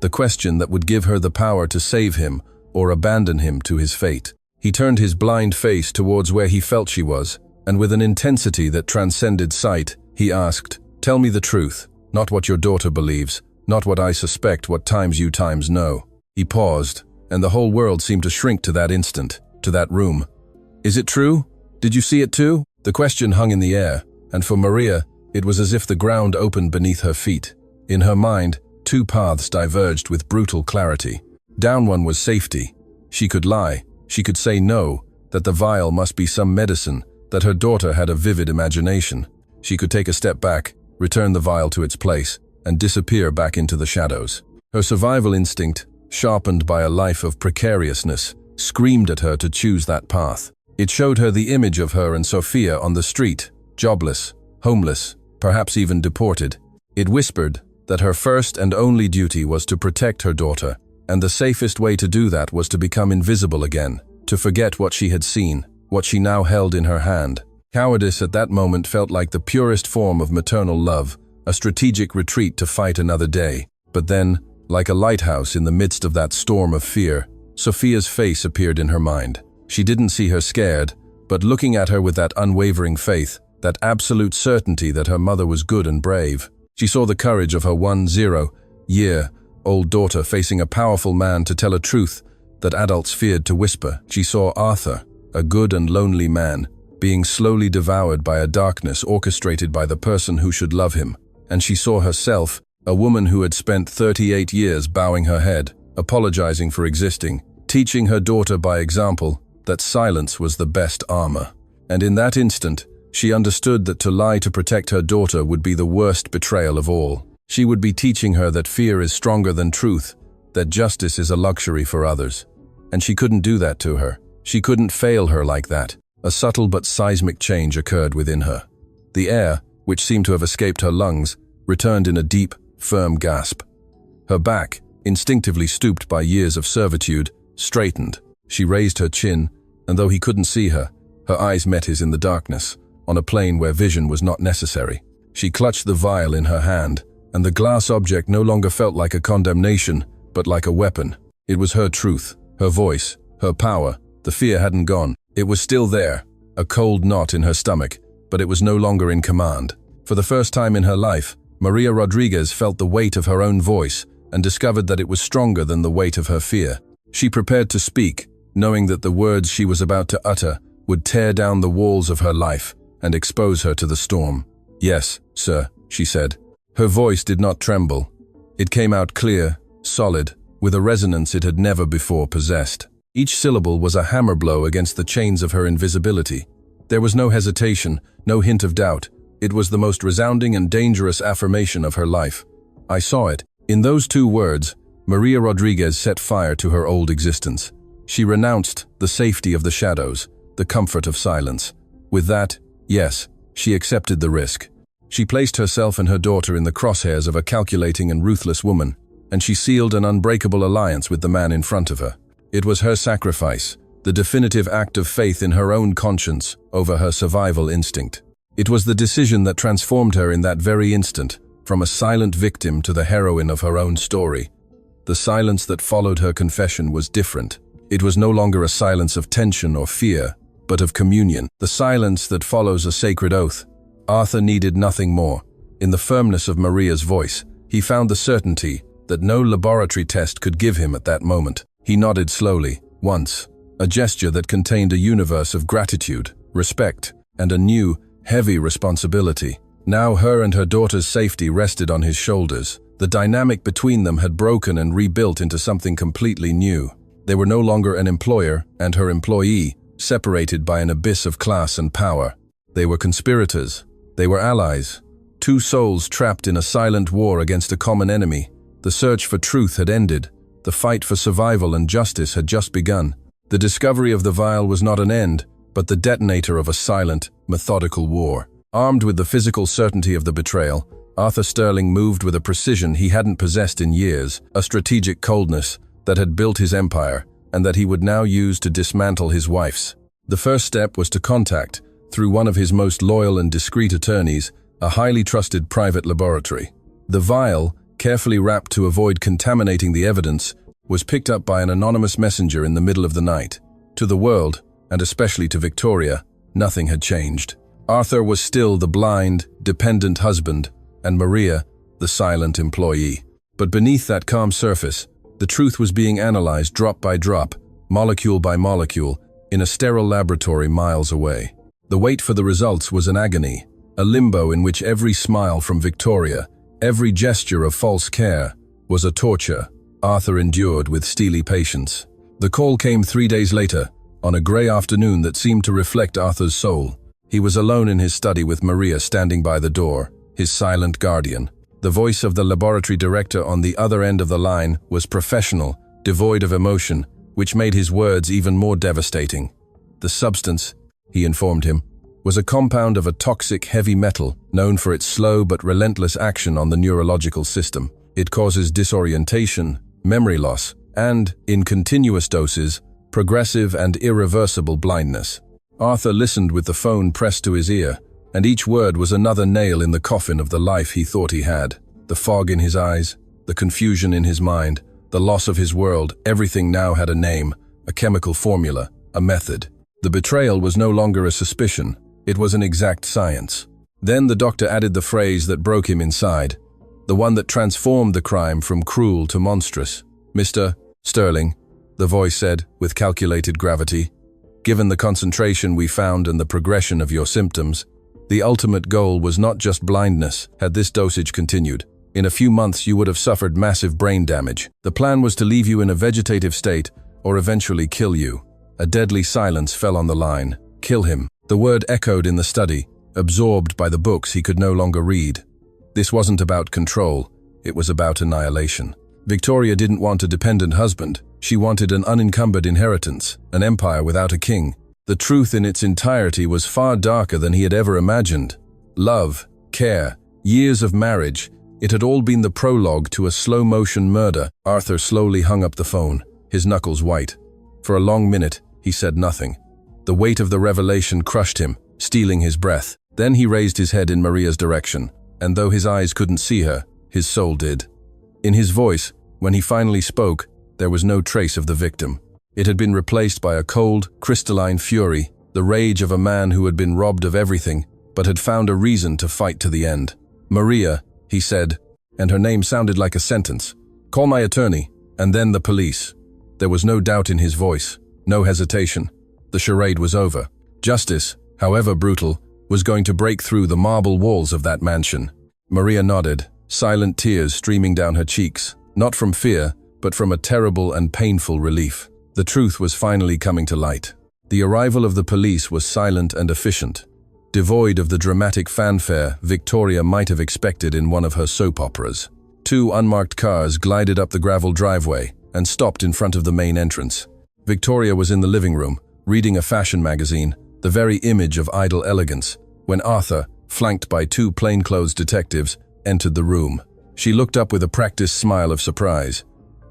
the question that would give her the power to save him or abandon him to his fate. He turned his blind face towards where he felt she was, and with an intensity that transcended sight, he asked, "Tell me the truth, not what your daughter believes, not what I suspect, what times you times know." He paused, and the whole world seemed to shrink to that instant, to that room. "Is it true? Did you see it too?" The question hung in the air, and for Maria, it was as if the ground opened beneath her feet. In her mind, two paths diverged with brutal clarity. Down one was safety. She could lie, she could say no, that the vial must be some medicine, that her daughter had a vivid imagination. She could take a step back, return the vial to its place, and disappear back into the shadows. Her survival instinct, sharpened by a life of precariousness, screamed at her to choose that path. It showed her the image of her and Sophia on the street, jobless, homeless, perhaps even deported. It whispered that her first and only duty was to protect her daughter, and the safest way to do that was to become invisible again, to forget what she had seen, what she now held in her hand. Cowardice at that moment felt like the purest form of maternal love, a strategic retreat to fight another day. But then, like a lighthouse in the midst of that storm of fear, Sophia's face appeared in her mind. She didn't see her scared, but looking at her with that unwavering faith, that absolute certainty that her mother was good and brave. She saw the courage of her 10-year-old daughter facing a powerful man to tell a truth that adults feared to whisper. She saw Arthur, a good and lonely man, being slowly devoured by a darkness orchestrated by the person who should love him. And she saw herself, a woman who had spent 38 years bowing her head, apologizing for existing, teaching her daughter by example that silence was the best armor. And in that instant, she understood that to lie to protect her daughter would be the worst betrayal of all. She would be teaching her that fear is stronger than truth, that justice is a luxury for others. And she couldn't do that to her. She couldn't fail her like that. A subtle but seismic change occurred within her. The air, which seemed to have escaped her lungs, returned in a deep, firm gasp. Her back, instinctively stooped by years of servitude, straightened. She raised her chin, and though he couldn't see her, her eyes met his in the darkness, on a plane where vision was not necessary. She clutched the vial in her hand, and the glass object no longer felt like a condemnation, but like a weapon. It was her truth, her voice, her power. The fear hadn't gone. It was still there, a cold knot in her stomach, but it was no longer in command. For the first time in her life, Maria Rodriguez felt the weight of her own voice and discovered that it was stronger than the weight of her fear. She prepared to speak, knowing that the words she was about to utter would tear down the walls of her life and expose her to the storm. "Yes, sir," she said. Her voice did not tremble. It came out clear, solid, with a resonance it had never before possessed. Each syllable was a hammer blow against the chains of her invisibility. There was no hesitation, no hint of doubt. It was the most resounding and dangerous affirmation of her life. I saw it. In those two words, Maria Rodriguez set fire to her old existence. She renounced the safety of the shadows, the comfort of silence. With that, yes, she accepted the risk. She placed herself and her daughter in the crosshairs of a calculating and ruthless woman, and she sealed an unbreakable alliance with the man in front of her. It was her sacrifice, the definitive act of faith in her own conscience over her survival instinct. It was the decision that transformed her in that very instant, from a silent victim to the heroine of her own story. The silence that followed her confession was different. It was no longer a silence of tension or fear, but of communion, the silence that follows a sacred oath. Arthur needed nothing more. In the firmness of Maria's voice, he found the certainty that no laboratory test could give him at that moment. He nodded slowly, once, a gesture that contained a universe of gratitude, respect, and a new, heavy responsibility. Now her and her daughter's safety rested on his shoulders. The dynamic between them had broken and rebuilt into something completely new. They were no longer an employer and her employee, separated by an abyss of class and power. They were conspirators. They were allies. Two souls trapped in a silent war against a common enemy. The search for truth had ended. The fight for survival and justice had just begun. The discovery of the vial was not an end, but the detonator of a silent, methodical war. Armed with the physical certainty of the betrayal, Arthur Sterling moved with a precision he hadn't possessed in years, a strategic coldness that had built his empire and that he would now use to dismantle his wife's. The first step was to contact, through one of his most loyal and discreet attorneys, a highly trusted private laboratory. The vial, carefully wrapped to avoid contaminating the evidence, was picked up by an anonymous messenger in the middle of the night. To the world, and especially to Victoria, nothing had changed. Arthur was still the blind, dependent husband, and Maria, the silent employee. But beneath that calm surface, the truth was being analyzed drop by drop, molecule by molecule, in a sterile laboratory miles away. The wait for the results was an agony, a limbo in which every smile from Victoria, every gesture of false care, was a torture Arthur endured with steely patience. The call came 3 days later, on a grey afternoon that seemed to reflect Arthur's soul. He was alone in his study with Maria standing by the door, his silent guardian. The voice of the laboratory director on the other end of the line was professional, devoid of emotion, which made his words even more devastating. The substance, he informed him, was a compound of a toxic heavy metal known for its slow but relentless action on the neurological system. It causes disorientation, memory loss, and, in continuous doses, progressive and irreversible blindness. Arthur listened with the phone pressed to his ear, and each word was another nail in the coffin of the life he thought he had. The fog in his eyes, the confusion in his mind, the loss of his world, everything now had a name, a chemical formula, a method. The betrayal was no longer a suspicion, it was an exact science. Then the doctor added the phrase that broke him inside, the one that transformed the crime from cruel to monstrous. "Mr. Sterling," the voice said, with calculated gravity, "given the concentration we found and the progression of your symptoms, the ultimate goal was not just blindness. Had this dosage continued, in a few months you would have suffered massive brain damage. The plan was to leave you in a vegetative state or eventually kill you." A deadly silence fell on the line. Kill him. The word echoed in the study, absorbed by the books he could no longer read. This wasn't about control, it was about annihilation. Victoria didn't want a dependent husband. She wanted an unencumbered inheritance, an empire without a king. The truth in its entirety was far darker than he had ever imagined. Love, care, years of marriage, it had all been the prologue to a slow-motion murder. Arthur slowly hung up the phone, his knuckles white. For a long minute, he said nothing. The weight of the revelation crushed him, stealing his breath. Then he raised his head in Maria's direction, and though his eyes couldn't see her, his soul did. In his voice, when he finally spoke, there was no trace of the victim. It had been replaced by a cold, crystalline fury, the rage of a man who had been robbed of everything, but had found a reason to fight to the end. "Maria," he said, and her name sounded like a sentence. "Call my attorney, and then the police." There was no doubt in his voice, no hesitation. The charade was over. Justice, however brutal, was going to break through the marble walls of that mansion. Maria nodded, silent tears streaming down her cheeks, not from fear, but from a terrible and painful relief. The truth was finally coming to light. The arrival of the police was silent and efficient, devoid of the dramatic fanfare Victoria might have expected in one of her soap operas. 2 unmarked cars glided up the gravel driveway and stopped in front of the main entrance. Victoria was in the living room, reading a fashion magazine, the very image of idle elegance, when Arthur, flanked by 2 plainclothes detectives, entered the room. She looked up with a practiced smile of surprise.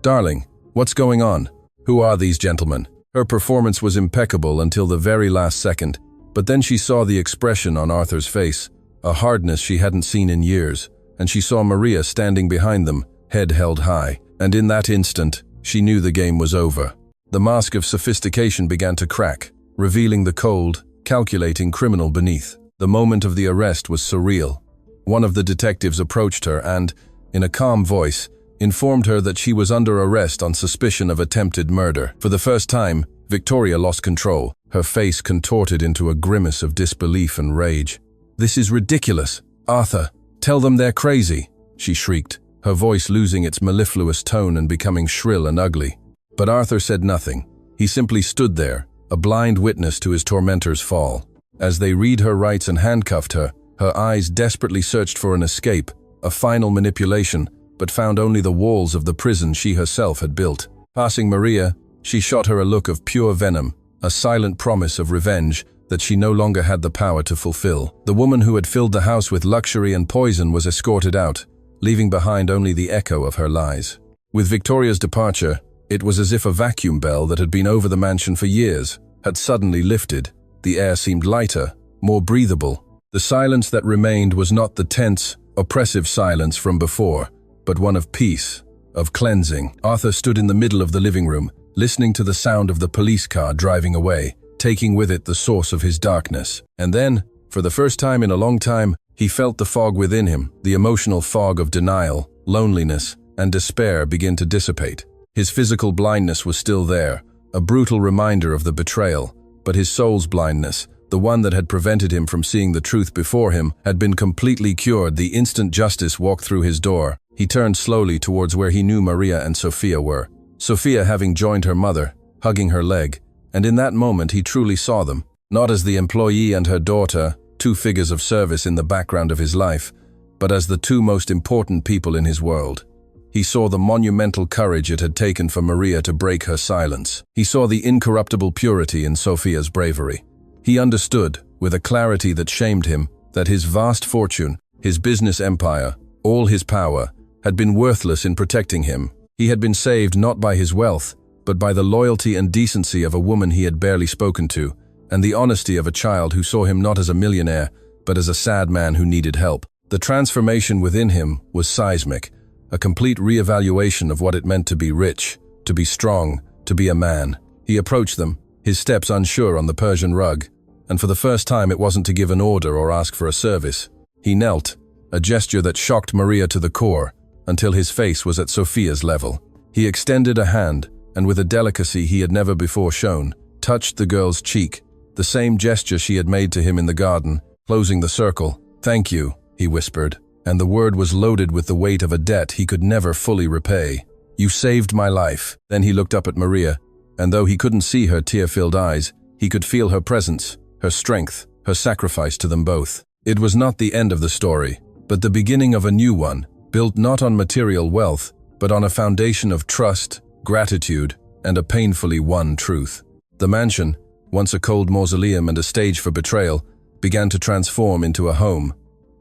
"Darling, what's going on? Who are these gentlemen?" Her performance was impeccable until the very last second, but then she saw the expression on Arthur's face, a hardness she hadn't seen in years, and she saw Maria standing behind them, head held high. And in that instant, she knew the game was over. The mask of sophistication began to crack, revealing the cold, calculating criminal beneath. The moment of the arrest was surreal. One of the detectives approached her and, in a calm voice, informed her that she was under arrest on suspicion of attempted murder. For the first time, Victoria lost control, her face contorted into a grimace of disbelief and rage. "This is ridiculous! Arthur, tell them they're crazy!" she shrieked, her voice losing its mellifluous tone and becoming shrill and ugly. But Arthur said nothing. He simply stood there, a blind witness to his tormentors' fall. As they read her rights and handcuffed her, her eyes desperately searched for an escape, a final manipulation, but found only the walls of the prison she herself had built. Passing Maria, she shot her a look of pure venom, a silent promise of revenge that she no longer had the power to fulfill. The woman who had filled the house with luxury and poison was escorted out, leaving behind only the echo of her lies. With Victoria's departure, it was as if a vacuum bell that had been over the mansion for years had suddenly lifted. The air seemed lighter, more breathable. The silence that remained was not the tense, oppressive silence from before, but one of peace, of cleansing. Arthur stood in the middle of the living room, listening to the sound of the police car driving away, taking with it the source of his darkness. And then, for the first time in a long time, he felt the fog within him, the emotional fog of denial, loneliness, and despair begin to dissipate. His physical blindness was still there, a brutal reminder of the betrayal, but his soul's blindness, the one that had prevented him from seeing the truth before him, had been completely cured the instant justice walked through his door. He turned slowly towards where he knew Maria and Sophia were. Sophia having joined her mother, hugging her leg, and in that moment he truly saw them, not as the employee and her daughter, two figures of service in the background of his life, but as the two most important people in his world. He saw the monumental courage it had taken for Maria to break her silence. He saw the incorruptible purity in Sophia's bravery. He understood, with a clarity that shamed him, that his vast fortune, his business empire, all his power, had been worthless in protecting him. He had been saved not by his wealth, but by the loyalty and decency of a woman he had barely spoken to, and the honesty of a child who saw him not as a millionaire, but as a sad man who needed help. The transformation within him was seismic, a complete re-evaluation of what it meant to be rich, to be strong, to be a man. He approached them, his steps unsure on the Persian rug, and for the first time it wasn't to give an order or ask for a service. He knelt, a gesture that shocked Maria to the core, until his face was at Sophia's level. He extended a hand, and with a delicacy he had never before shown, touched the girl's cheek, the same gesture she had made to him in the garden, closing the circle. "Thank you," he whispered, and the word was loaded with the weight of a debt he could never fully repay. "You saved my life." Then he looked up at Maria, and though he couldn't see her tear-filled eyes, he could feel her presence, her strength, her sacrifice to them both. It was not the end of the story, but the beginning of a new one, built not on material wealth, but on a foundation of trust, gratitude, and a painfully won truth. The mansion, once a cold mausoleum and a stage for betrayal, began to transform into a home.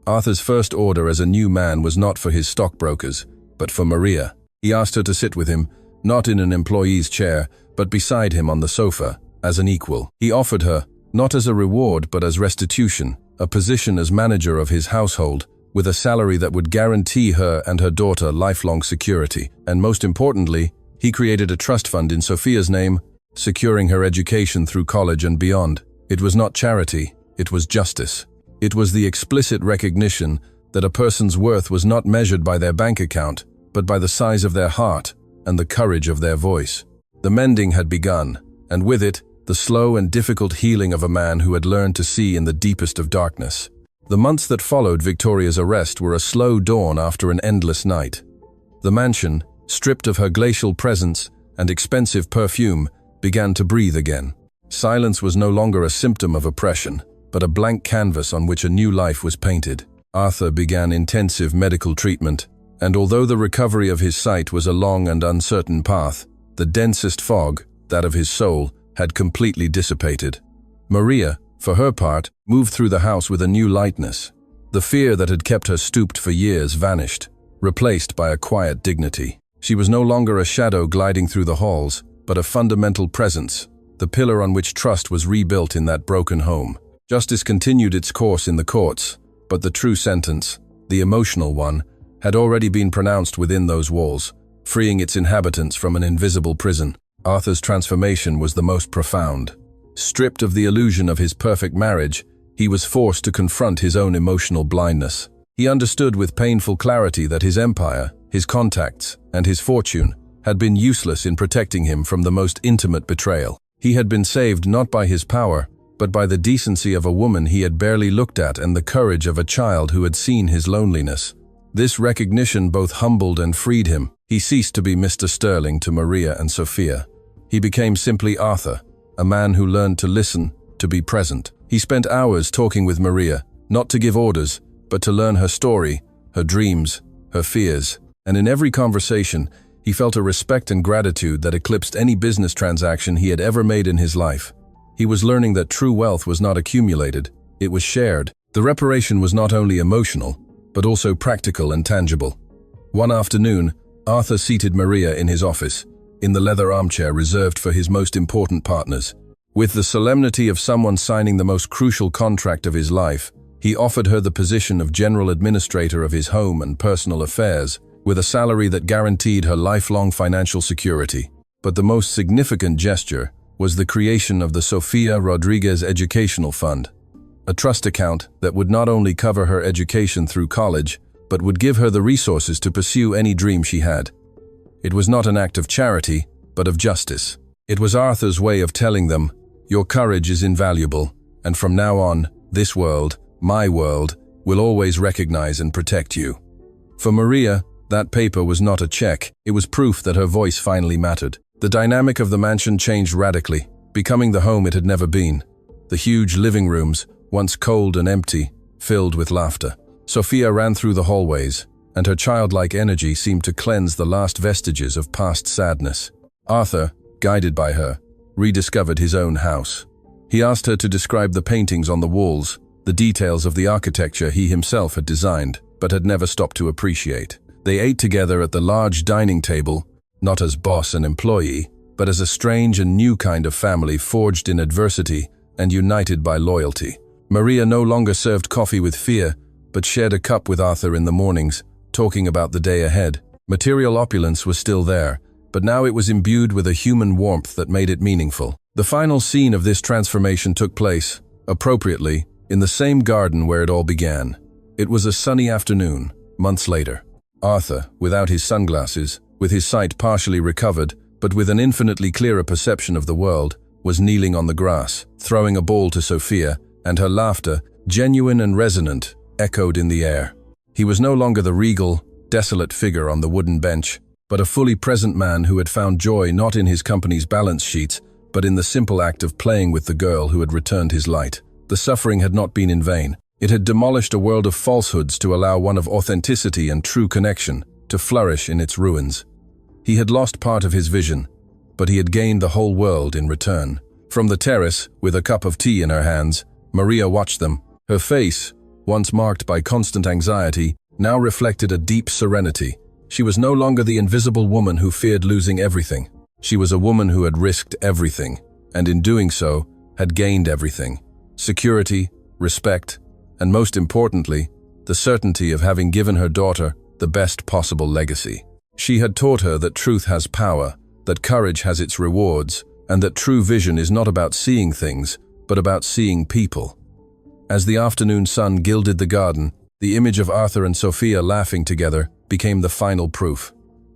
Arthur's first order as a new man was not for his stockbrokers, but for Maria. He asked her to sit with him, not in an employee's chair, but beside him on the sofa, as an equal. He offered her, not as a reward but as restitution, a position as manager of his household, with a salary that would guarantee her and her daughter lifelong security. And most importantly, he created a trust fund in Sophia's name, securing her education through college and beyond. It was not charity, it was justice. It was the explicit recognition that a person's worth was not measured by their bank account, but by the size of their heart and the courage of their voice. The mending had begun, and with it, the slow and difficult healing of a man who had learned to see in the deepest of darkness. The months that followed Victoria's arrest were a slow dawn after an endless night. The mansion, stripped of her glacial presence and expensive perfume, began to breathe again. Silence was no longer a symptom of oppression, but a blank canvas on which a new life was painted. Arthur began intensive medical treatment, and although the recovery of his sight was a long and uncertain path, the densest fog, that of his soul, had completely dissipated. Maria, for her part, moved through the house with a new lightness. The fear that had kept her stooped for years vanished, replaced by a quiet dignity. She was no longer a shadow gliding through the halls, but a fundamental presence, the pillar on which trust was rebuilt in that broken home. Justice continued its course in the courts, but the true sentence, the emotional one, had already been pronounced within those walls, freeing its inhabitants from an invisible prison. Arthur's transformation was the most profound. Stripped of the illusion of his perfect marriage, he was forced to confront his own emotional blindness. He understood with painful clarity that his empire, his contacts, and his fortune had been useless in protecting him from the most intimate betrayal. He had been saved not by his power, but by the decency of a woman he had barely looked at and the courage of a child who had seen his loneliness. This recognition both humbled and freed him. He ceased to be Mr. Sterling to Maria and Sophia. He became simply Arthur, a man who learned to listen, to be present. He spent hours talking with Maria, not to give orders, but to learn her story, her dreams, her fears. And in every conversation, he felt a respect and gratitude that eclipsed any business transaction he had ever made in his life. He was learning that true wealth was not accumulated, it was shared. The reparation was not only emotional, but also practical and tangible. One afternoon, Arthur seated Maria in his office, in the leather armchair reserved for his most important partners. With the solemnity of someone signing the most crucial contract of his life, he offered her the position of general administrator of his home and personal affairs, with a salary that guaranteed her lifelong financial security. But the most significant gesture was the creation of the Sofia Rodriguez Educational Fund, a trust account that would not only cover her education through college, but would give her the resources to pursue any dream she had. It was not an act of charity, but of justice. It was Arthur's way of telling them, "Your courage is invaluable, and from now on, this world, my world, will always recognize and protect you." For Maria, that paper was not a check, it was proof that her voice finally mattered. The dynamic of the mansion changed radically, becoming the home it had never been. The huge living rooms, once cold and empty, filled with laughter. Sophia ran through the hallways, and her childlike energy seemed to cleanse the last vestiges of past sadness. Arthur, guided by her, rediscovered his own house. He asked her to describe the paintings on the walls, the details of the architecture he himself had designed, but had never stopped to appreciate. They ate together at the large dining table, not as boss and employee, but as a strange and new kind of family forged in adversity and united by loyalty. Maria no longer served coffee with fear, but shared a cup with Arthur in the mornings, talking about the day ahead. Material opulence was still there, but now it was imbued with a human warmth that made it meaningful. The final scene of this transformation took place, appropriately, in the same garden where it all began. It was a sunny afternoon, months later. Arthur, without his sunglasses, with his sight partially recovered, but with an infinitely clearer perception of the world, was kneeling on the grass, throwing a ball to Sophia, and her laughter, genuine and resonant, echoed in the air. He was no longer the regal, desolate figure on the wooden bench, but a fully present man who had found joy not in his company's balance sheets, but in the simple act of playing with the girl who had returned his light. The suffering had not been in vain. It had demolished a world of falsehoods to allow one of authenticity and true connection to flourish in its ruins. He had lost part of his vision, but he had gained the whole world in return. From the terrace, with a cup of tea in her hands, Maria watched them. Her face, once marked by constant anxiety, now reflected a deep serenity. She was no longer the invisible woman who feared losing everything. She was a woman who had risked everything, and in doing so, had gained everything. Security, respect, and most importantly, the certainty of having given her daughter the best possible legacy. She had taught her that truth has power, that courage has its rewards, and that true vision is not about seeing things, but about seeing people. As the afternoon sun gilded the garden, the image of Arthur and Sophia laughing together became the final proof.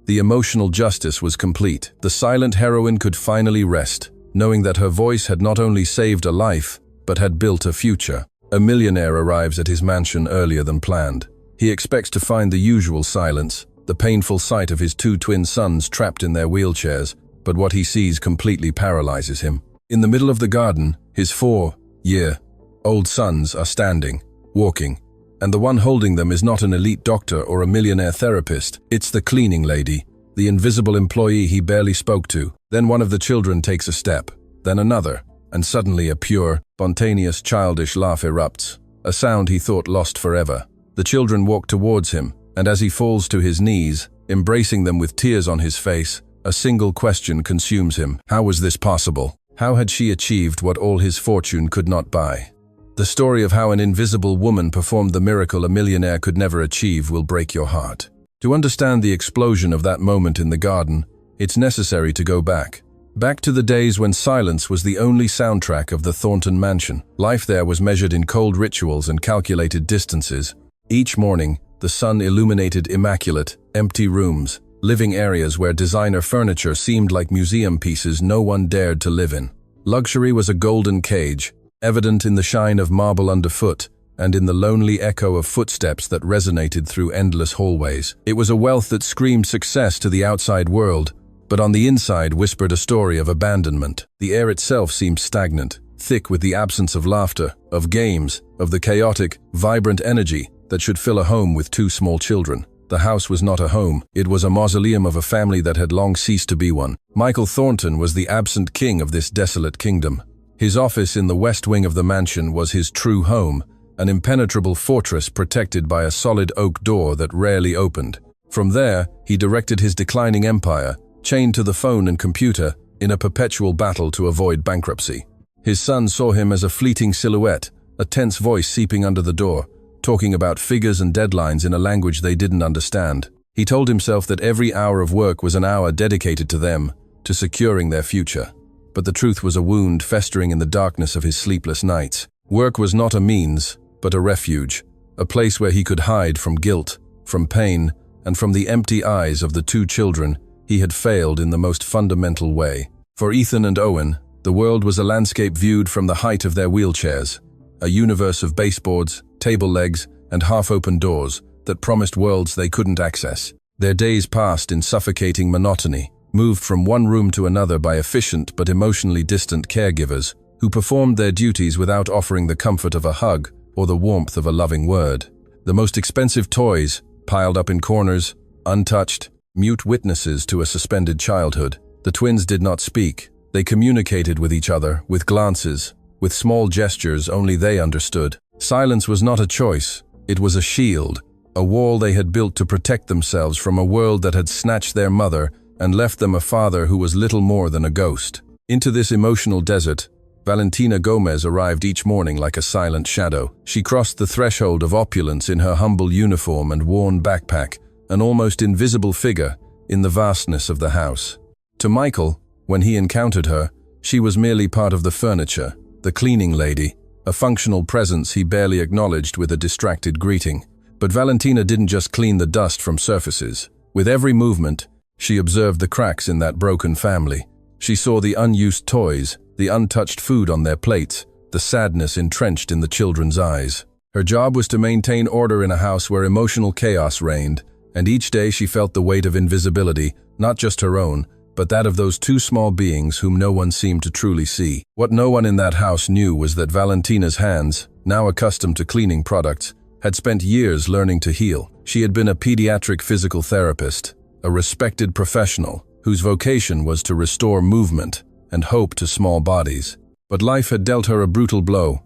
The emotional justice was complete. The silent heroine could finally rest, knowing that her voice had not only saved a life, but had built a future. A millionaire arrives at his mansion earlier than planned. He expects to find the usual silence, the painful sight of his two twin sons trapped in their wheelchairs, but what he sees completely paralyzes him. In the middle of the garden, his 4-year-old sons are standing, walking, and the one holding them is not an elite doctor or a millionaire therapist. It's the cleaning lady, the invisible employee he barely spoke to. Then one of the children takes a step, then another, and suddenly a pure, spontaneous, childish laugh erupts, a sound he thought lost forever. The children walk towards him, and as he falls to his knees, embracing them with tears on his face, a single question consumes him. How was this possible? How had she achieved what all his fortune could not buy? The story of how an invisible woman performed the miracle a millionaire could never achieve will break your heart. To understand the explosion of that moment in the garden, it's necessary to go back. Back to the days when silence was the only soundtrack of the Thornton mansion. Life there was measured in cold rituals and calculated distances. Each morning, the sun illuminated immaculate, empty rooms, living areas where designer furniture seemed like museum pieces no one dared to live in. Luxury was a golden cage, evident in the shine of marble underfoot and in the lonely echo of footsteps that resonated through endless hallways. It was a wealth that screamed success to the outside world, but on the inside whispered a story of abandonment. The air itself seemed stagnant, thick with the absence of laughter, of games, of the chaotic, vibrant energy that should fill a home with two small children. The house was not a home, it was a mausoleum of a family that had long ceased to be one. Michael Thornton was the absent king of this desolate kingdom. His office in the west wing of the mansion was his true home, an impenetrable fortress protected by a solid oak door that rarely opened. From there, he directed his declining empire, chained to the phone and computer, in a perpetual battle to avoid bankruptcy. His son saw him as a fleeting silhouette, a tense voice seeping under the door, talking about figures and deadlines in a language they didn't understand. He told himself that every hour of work was an hour dedicated to them, to securing their future. But the truth was a wound festering in the darkness of his sleepless nights. Work was not a means, but a refuge, a place where he could hide from guilt, from pain, and from the empty eyes of the two children. He had failed in the most fundamental way. For Ethan and Owen, the world was a landscape viewed from the height of their wheelchairs, a universe of baseboards, table legs, and half-open doors that promised worlds they couldn't access. Their days passed in suffocating monotony, moved from one room to another by efficient but emotionally distant caregivers who performed their duties without offering the comfort of a hug or the warmth of a loving word. The most expensive toys, piled up in corners, untouched, mute witnesses to a suspended childhood. The twins did not speak. They communicated with each other, with glances, with small gestures only they understood. Silence was not a choice, it was a shield, a wall they had built to protect themselves from a world that had snatched their mother and left them a father who was little more than a ghost. Into this emotional desert, Valentina Gomez arrived each morning like a silent shadow. She crossed the threshold of opulence in her humble uniform and worn backpack, an almost invisible figure in the vastness of the house. To Michael, when he encountered her, she was merely part of the furniture, the cleaning lady, a functional presence he barely acknowledged with a distracted greeting. But Valentina didn't just clean the dust from surfaces. With every movement, she observed the cracks in that broken family. She saw the unused toys, the untouched food on their plates, the sadness entrenched in the children's eyes. Her job was to maintain order in a house where emotional chaos reigned, and each day she felt the weight of invisibility, not just her own, but that of those two small beings whom no one seemed to truly see. What no one in that house knew was that Valentina's hands, now accustomed to cleaning products, had spent years learning to heal. She had been a pediatric physical therapist, a respected professional whose vocation was to restore movement and hope to small bodies. But life had dealt her a brutal blow.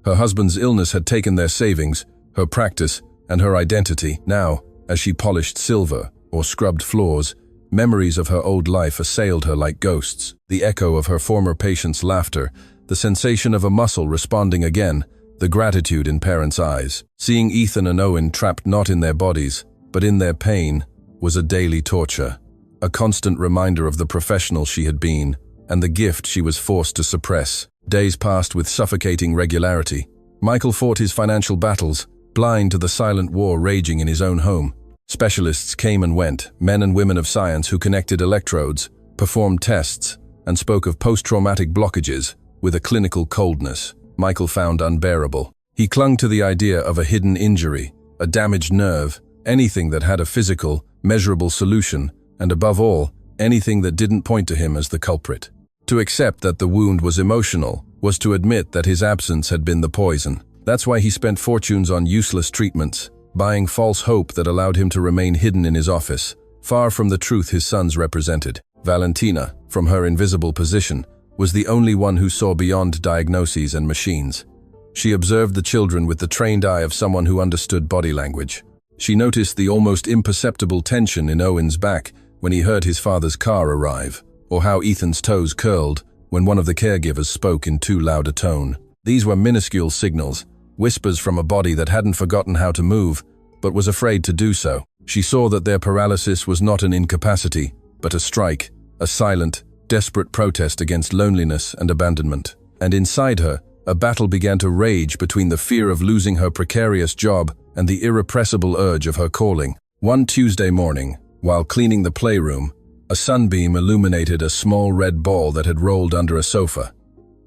Her husband's illness had taken their savings, her practice, and her identity. Now, as she polished silver or scrubbed floors, memories of her old life assailed her like ghosts. The echo of her former patient's laughter, the sensation of a muscle responding again, the gratitude in parents' eyes. Seeing Ethan and Owen trapped not in their bodies, but in their pain, was a daily torture, a constant reminder of the professional she had been, and the gift she was forced to suppress. Days passed with suffocating regularity. Michael fought his financial battles, blind to the silent war raging in his own home. Specialists came and went, men and women of science who connected electrodes, performed tests, and spoke of post-traumatic blockages with a clinical coldness Michael found unbearable. He clung to the idea of a hidden injury, a damaged nerve, anything that had a physical, measurable solution, and above all, anything that didn't point to him as the culprit. To accept that the wound was emotional was to admit that his absence had been the poison. That's why he spent fortunes on useless treatments, buying false hope that allowed him to remain hidden in his office, far from the truth his sons represented. Valentina, from her invisible position, was the only one who saw beyond diagnoses and machines. She observed the children with the trained eye of someone who understood body language. She noticed the almost imperceptible tension in Owen's back when he heard his father's car arrive, or how Ethan's toes curled when one of the caregivers spoke in too loud a tone. These were minuscule signals, whispers from a body that hadn't forgotten how to move, but was afraid to do so. She saw that their paralysis was not an incapacity, but a strike, a silent, desperate protest against loneliness and abandonment. And inside her, a battle began to rage between the fear of losing her precarious job and the irrepressible urge of her calling. One Tuesday morning, while cleaning the playroom, a sunbeam illuminated a small red ball that had rolled under a sofa.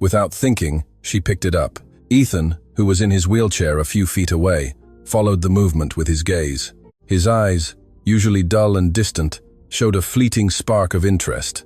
Without thinking, she picked it up. Ethan, who was in his wheelchair a few feet away, followed the movement with his gaze. His eyes, usually dull and distant, showed a fleeting spark of interest.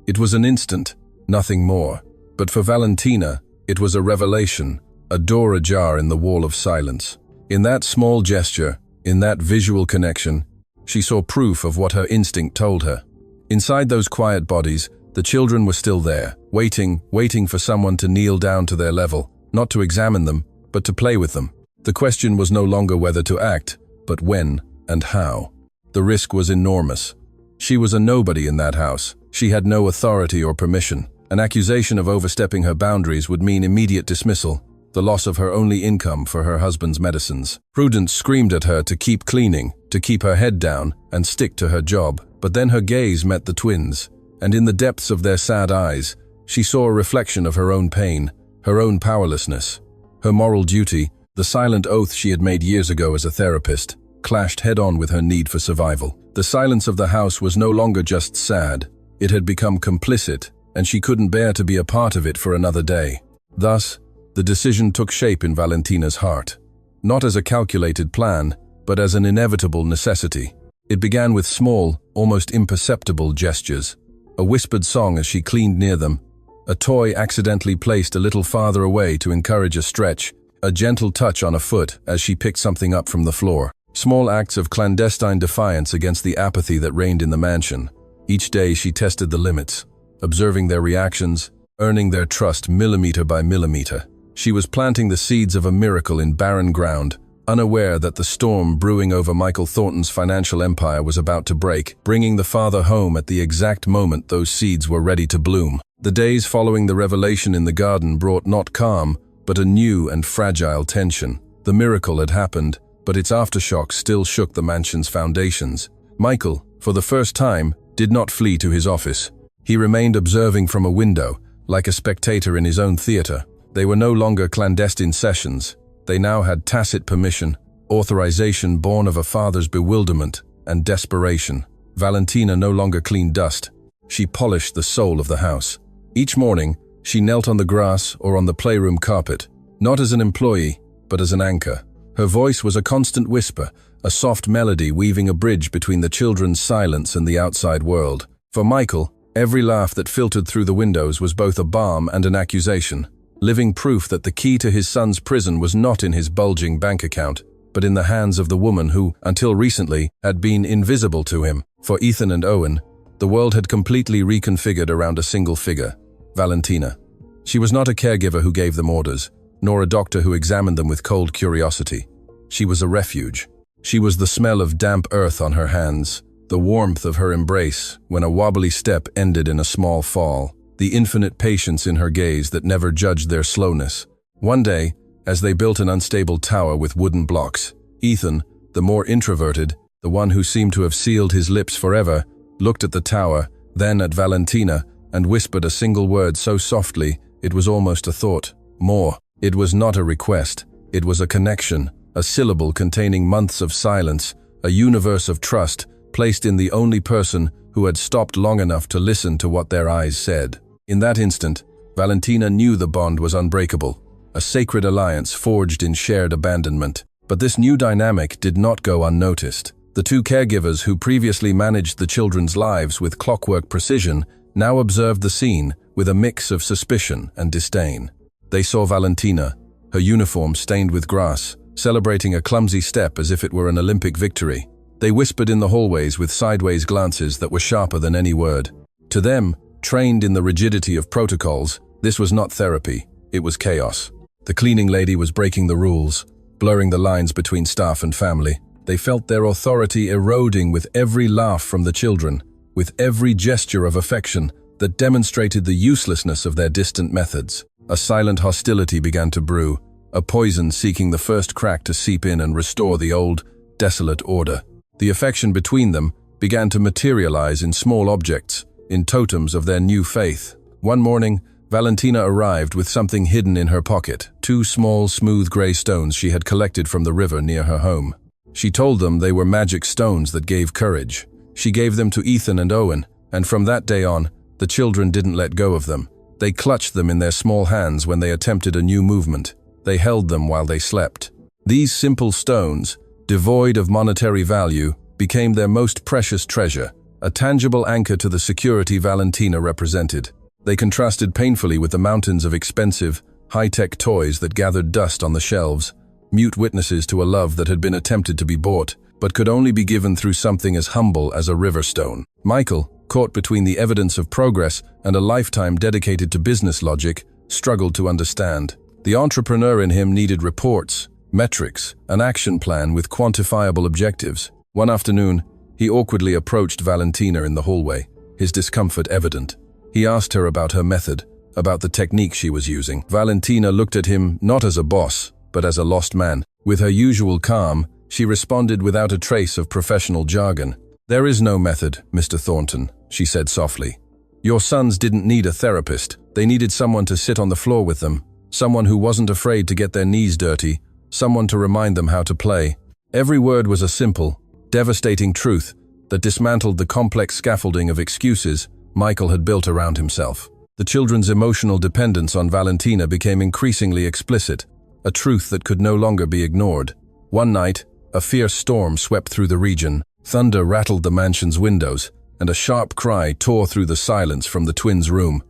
It was an instant, nothing more. But for Valentina, it was a revelation, a door ajar in the wall of silence. In that small gesture, in that visual connection, she saw proof of what her instinct told her. Inside those quiet bodies, the children were still there, waiting for someone to kneel down to their level, not to examine them, but to play with them. The question was no longer whether to act, but when and how. The risk was enormous. She was a nobody in that house. She had no authority or permission. An accusation of overstepping her boundaries would mean immediate dismissal, the loss of her only income for her husband's medicines. Prudence screamed at her to keep cleaning, to keep her head down and stick to her job. But then her gaze met the twins, and in the depths of their sad eyes, she saw a reflection of her own pain, her own powerlessness. Her moral duty, the silent oath she had made years ago as a therapist, clashed head-on with her need for survival. The silence of the house was no longer just sad. It had become complicit, and she couldn't bear to be a part of it for another day. Thus, the decision took shape in Valentina's heart, not as a calculated plan, but as an inevitable necessity. It began with small, almost imperceptible gestures. A whispered song as she cleaned near them, a toy accidentally placed a little farther away to encourage a stretch, a gentle touch on a foot as she picked something up from the floor. Small acts of clandestine defiance against the apathy that reigned in the mansion. Each day she tested the limits, observing their reactions, earning their trust millimeter by millimeter. She was planting the seeds of a miracle in barren ground, unaware that the storm brewing over Michael Thornton's financial empire was about to break, bringing the father home at the exact moment those seeds were ready to bloom. The days following the revelation in the garden brought not calm, but a new and fragile tension. The miracle had happened, but its aftershocks still shook the mansion's foundations. Michael, for the first time, did not flee to his office. He remained observing from a window, like a spectator in his own theater. They were no longer clandestine sessions. They now had tacit permission, authorization born of a father's bewilderment and desperation. Valentina no longer cleaned dust. She polished the soul of the house. Each morning, she knelt on the grass or on the playroom carpet, not as an employee, but as an anchor. Her voice was a constant whisper, a soft melody weaving a bridge between the children's silence and the outside world. For Michael, every laugh that filtered through the windows was both a balm and an accusation, living proof that the key to his son's prison was not in his bulging bank account, but in the hands of the woman who, until recently, had been invisible to him. For Ethan and Owen, the world had completely reconfigured around a single figure, Valentina. She was not a caregiver who gave them orders, nor a doctor who examined them with cold curiosity. She was a refuge. She was the smell of damp earth on her hands, the warmth of her embrace when a wobbly step ended in a small fall, the infinite patience in her gaze that never judged their slowness. One day, as they built an unstable tower with wooden blocks, Ethan, the more introverted, the one who seemed to have sealed his lips forever, looked at the tower, then at Valentina, and whispered a single word so softly it was almost a thought. More. It was not a request. It was a connection, a syllable containing months of silence, a universe of trust, placed in the only person who had stopped long enough to listen to what their eyes said. In that instant, Valentina knew the bond was unbreakable, a sacred alliance forged in shared abandonment. But this new dynamic did not go unnoticed. The two caregivers who previously managed the children's lives with clockwork precision now observed the scene with a mix of suspicion and disdain. They saw Valentina, her uniform stained with grass, celebrating a clumsy step as if it were an Olympic victory. They whispered in the hallways with sideways glances that were sharper than any word. To them, trained in the rigidity of protocols, this was not therapy, it was chaos. The cleaning lady was breaking the rules, blurring the lines between staff and family. They felt their authority eroding with every laugh from the children, with every gesture of affection that demonstrated the uselessness of their distant methods. A silent hostility began to brew, a poison seeking the first crack to seep in and restore the old, desolate order. The affection between them began to materialize in small objects, in totems of their new faith. One morning, Valentina arrived with something hidden in her pocket, 2 small, smooth gray stones she had collected from the river near her home. She told them they were magic stones that gave courage. She gave them to Ethan and Owen, and from that day on, the children didn't let go of them. They clutched them in their small hands when they attempted a new movement. They held them while they slept. These simple stones, devoid of monetary value, became their most precious treasure, a tangible anchor to the security Valentina represented. They contrasted painfully with the mountains of expensive, high-tech toys that gathered dust on the shelves, mute witnesses to a love that had been attempted to be bought, but could only be given through something as humble as a river stone. Michael, caught between the evidence of progress and a lifetime dedicated to business logic, struggled to understand. The entrepreneur in him needed reports, metrics, an action plan with quantifiable objectives. One afternoon, he awkwardly approached Valentina in the hallway, his discomfort evident. He asked her about her method, about the technique she was using. Valentina looked at him not as a boss, but as a lost man. With her usual calm, she responded without a trace of professional jargon. "There is no method, Mr. Thornton," she said softly. "Your sons didn't need a therapist. They needed someone to sit on the floor with them, someone who wasn't afraid to get their knees dirty, someone to remind them how to play." Every word was a simple, devastating truth that dismantled the complex scaffolding of excuses Michael had built around himself. The children's emotional dependence on Valentina became increasingly explicit, a truth that could no longer be ignored. One night, a fierce storm swept through the region. Thunder rattled the mansion's windows, and a sharp cry tore through the silence from the twins' room.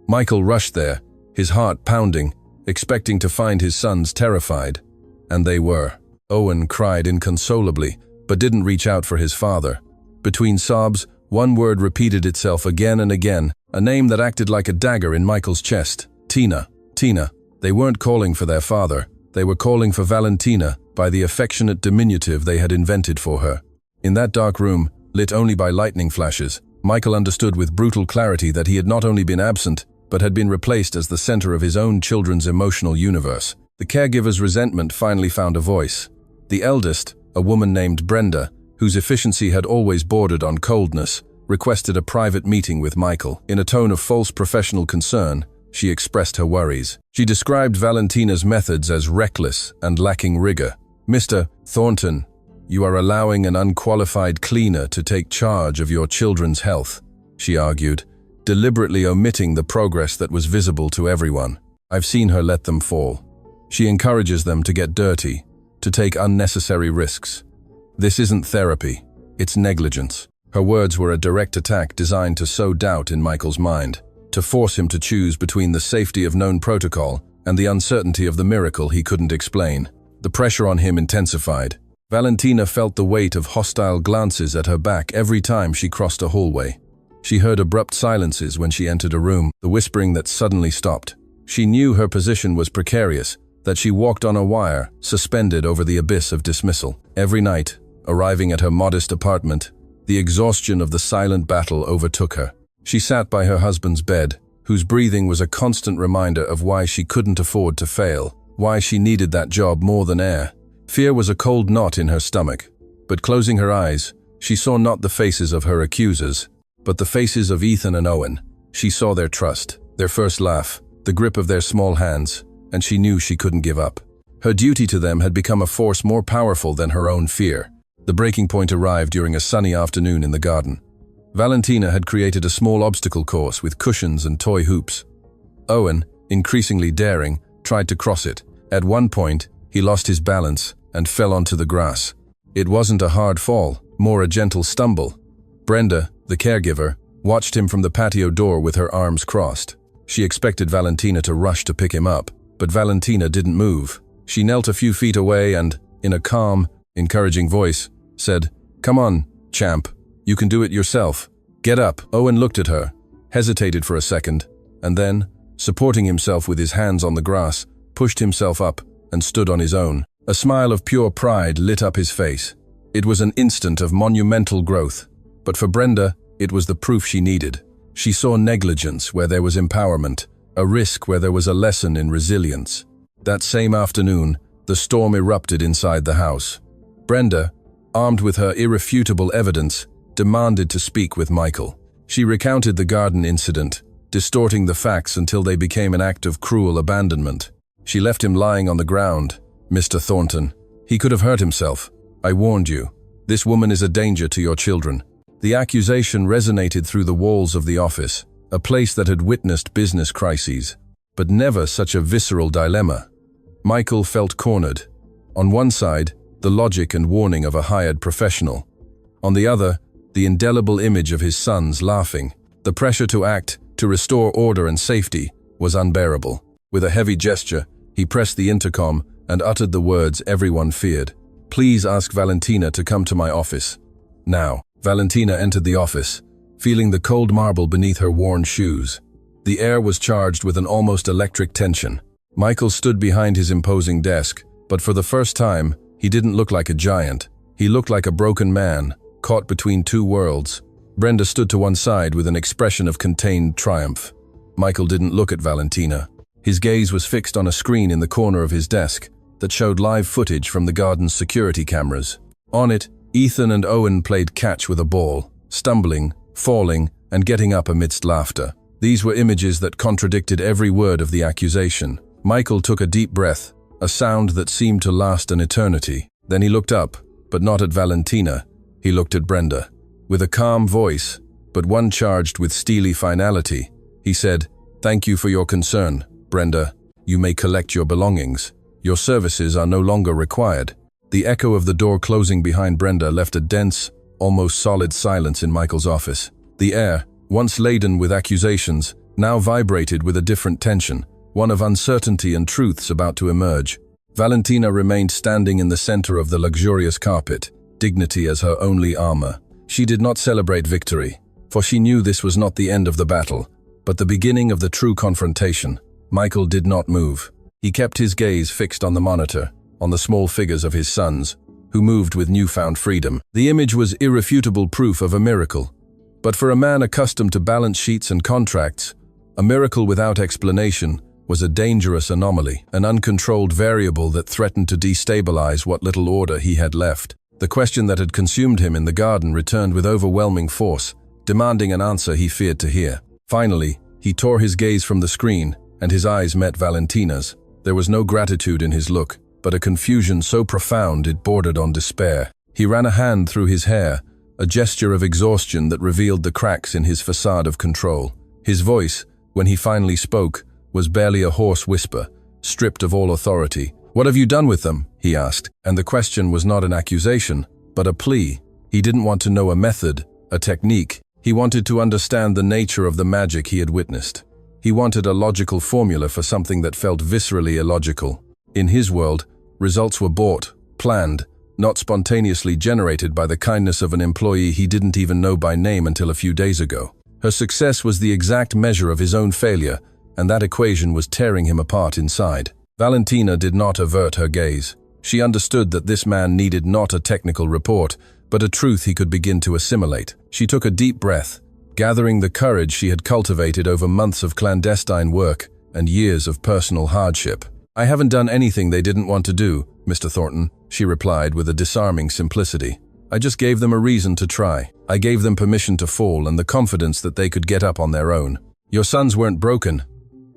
Michael rushed there, his heart pounding, expecting to find his sons terrified. And they were. Owen cried inconsolably, but didn't reach out for his father. Between sobs, one word repeated itself again and again, a name that acted like a dagger in Michael's chest. Tina. Tina. They weren't calling for their father. They were calling for Valentina by the affectionate diminutive they had invented for her. In that dark room, lit only by lightning flashes, Michael understood with brutal clarity that he had not only been absent, but had been replaced as the center of his own children's emotional universe. The caregiver's resentment finally found a voice. The eldest, a woman named Brenda, whose efficiency had always bordered on coldness, requested a private meeting with Michael. In a tone of false professional concern, she expressed her worries. She described Valentina's methods as reckless and lacking rigor. "Mr. Thornton, you are allowing an unqualified cleaner to take charge of your children's health," she argued, deliberately omitting the progress that was visible to everyone. "I've seen her let them fall. She encourages them to get dirty, to take unnecessary risks. This isn't therapy, it's negligence." Her words were a direct attack designed to sow doubt in Michael's mind, to force him to choose between the safety of known protocol and the uncertainty of the miracle he couldn't explain. The pressure on him intensified. Valentina felt the weight of hostile glances at her back every time she crossed a hallway. She heard abrupt silences when she entered a room, the whispering that suddenly stopped. She knew her position was precarious, that she walked on a wire, suspended over the abyss of dismissal. Every night, arriving at her modest apartment, the exhaustion of the silent battle overtook her. She sat by her husband's bed, whose breathing was a constant reminder of why she couldn't afford to fail, why she needed that job more than air. Fear was a cold knot in her stomach, but closing her eyes, she saw not the faces of her accusers, but the faces of Ethan and Owen. She saw their trust, their first laugh, the grip of their small hands, and she knew she couldn't give up. Her duty to them had become a force more powerful than her own fear. The breaking point arrived during a sunny afternoon in the garden. Valentina had created a small obstacle course with cushions and toy hoops. Owen, increasingly daring, tried to cross it. At one point, he lost his balance and fell onto the grass. It wasn't a hard fall, more a gentle stumble. Brenda, the caregiver, watched him from the patio door with her arms crossed. She expected Valentina to rush to pick him up, but Valentina didn't move. She knelt a few feet away and, in a calm, encouraging voice, said, "Come on, champ. You can do it yourself. Get up." Owen looked at her, hesitated for a second, and then, supporting himself with his hands on the grass, pushed himself up and stood on his own. A smile of pure pride lit up his face. It was an instant of monumental growth, but for Brenda, it was the proof she needed. She saw negligence where there was empowerment, a risk where there was a lesson in resilience. That same afternoon, the storm erupted inside the house. Brenda, armed with her irrefutable evidence, demanded to speak with Michael. She recounted the garden incident, distorting the facts until they became an act of cruel abandonment. She left him lying on the ground. "Mr. Thornton, he could have hurt himself. I warned you. This woman is a danger to your children." The accusation resonated through the walls of the office, a place that had witnessed business crises, but never such a visceral dilemma. Michael felt cornered. On one side, the logic and warning of a hired professional. On the other, the indelible image of his sons laughing. The pressure to act, to restore order and safety, was unbearable. With a heavy gesture, he pressed the intercom and uttered the words everyone feared. "Please ask Valentina to come to my office. Now." Valentina entered the office, feeling the cold marble beneath her worn shoes. The air was charged with an almost electric tension. Michael stood behind his imposing desk, but for the first time, he didn't look like a giant. He looked like a broken man, caught between two worlds. Brenda stood to one side with an expression of contained triumph. Michael didn't look at Valentina. His gaze was fixed on a screen in the corner of his desk that showed live footage from the garden's security cameras. On it, Ethan and Owen played catch with a ball, stumbling, falling, and getting up amidst laughter. These were images that contradicted every word of the accusation. Michael took a deep breath, a sound that seemed to last an eternity. Then he looked up, but not at Valentina. He looked at Brenda. With a calm voice, but one charged with steely finality, he said, "Thank you for your concern, Brenda. You may collect your belongings. Your services are no longer required." The echo of the door closing behind Brenda left a dense, almost solid silence in Michael's office. The air, once laden with accusations, now vibrated with a different tension, one of uncertainty and truths about to emerge. Valentina remained standing in the center of the luxurious carpet, dignity as her only armor. She did not celebrate victory, for she knew this was not the end of the battle, but the beginning of the true confrontation. Michael did not move. He kept his gaze fixed on the monitor, on the small figures of his sons, who moved with newfound freedom. The image was irrefutable proof of a miracle. But for a man accustomed to balance sheets and contracts, a miracle without explanation was a dangerous anomaly, an uncontrolled variable that threatened to destabilize what little order he had left. The question that had consumed him in the garden returned with overwhelming force, demanding an answer he feared to hear. Finally, he tore his gaze from the screen, and his eyes met Valentina's. There was no gratitude in his look, but a confusion so profound it bordered on despair. He ran a hand through his hair, a gesture of exhaustion that revealed the cracks in his facade of control. His voice, when he finally spoke, was barely a hoarse whisper, stripped of all authority. "What have you done with them?" he asked, and the question was not an accusation, but a plea. He didn't want to know a method, a technique. He wanted to understand the nature of the magic he had witnessed. He wanted a logical formula for something that felt viscerally illogical. In his world, results were bought, planned, not spontaneously generated by the kindness of an employee he didn't even know by name until a few days ago. Her success was the exact measure of his own failure, and that equation was tearing him apart inside. Valentina did not avert her gaze. She understood that this man needed not a technical report, but a truth he could begin to assimilate. She took a deep breath, gathering the courage she had cultivated over months of clandestine work and years of personal hardship. "I haven't done anything they didn't want to do, Mr. Thornton," she replied with a disarming simplicity. "I just gave them a reason to try. I gave them permission to fall and the confidence that they could get up on their own. Your sons weren't broken.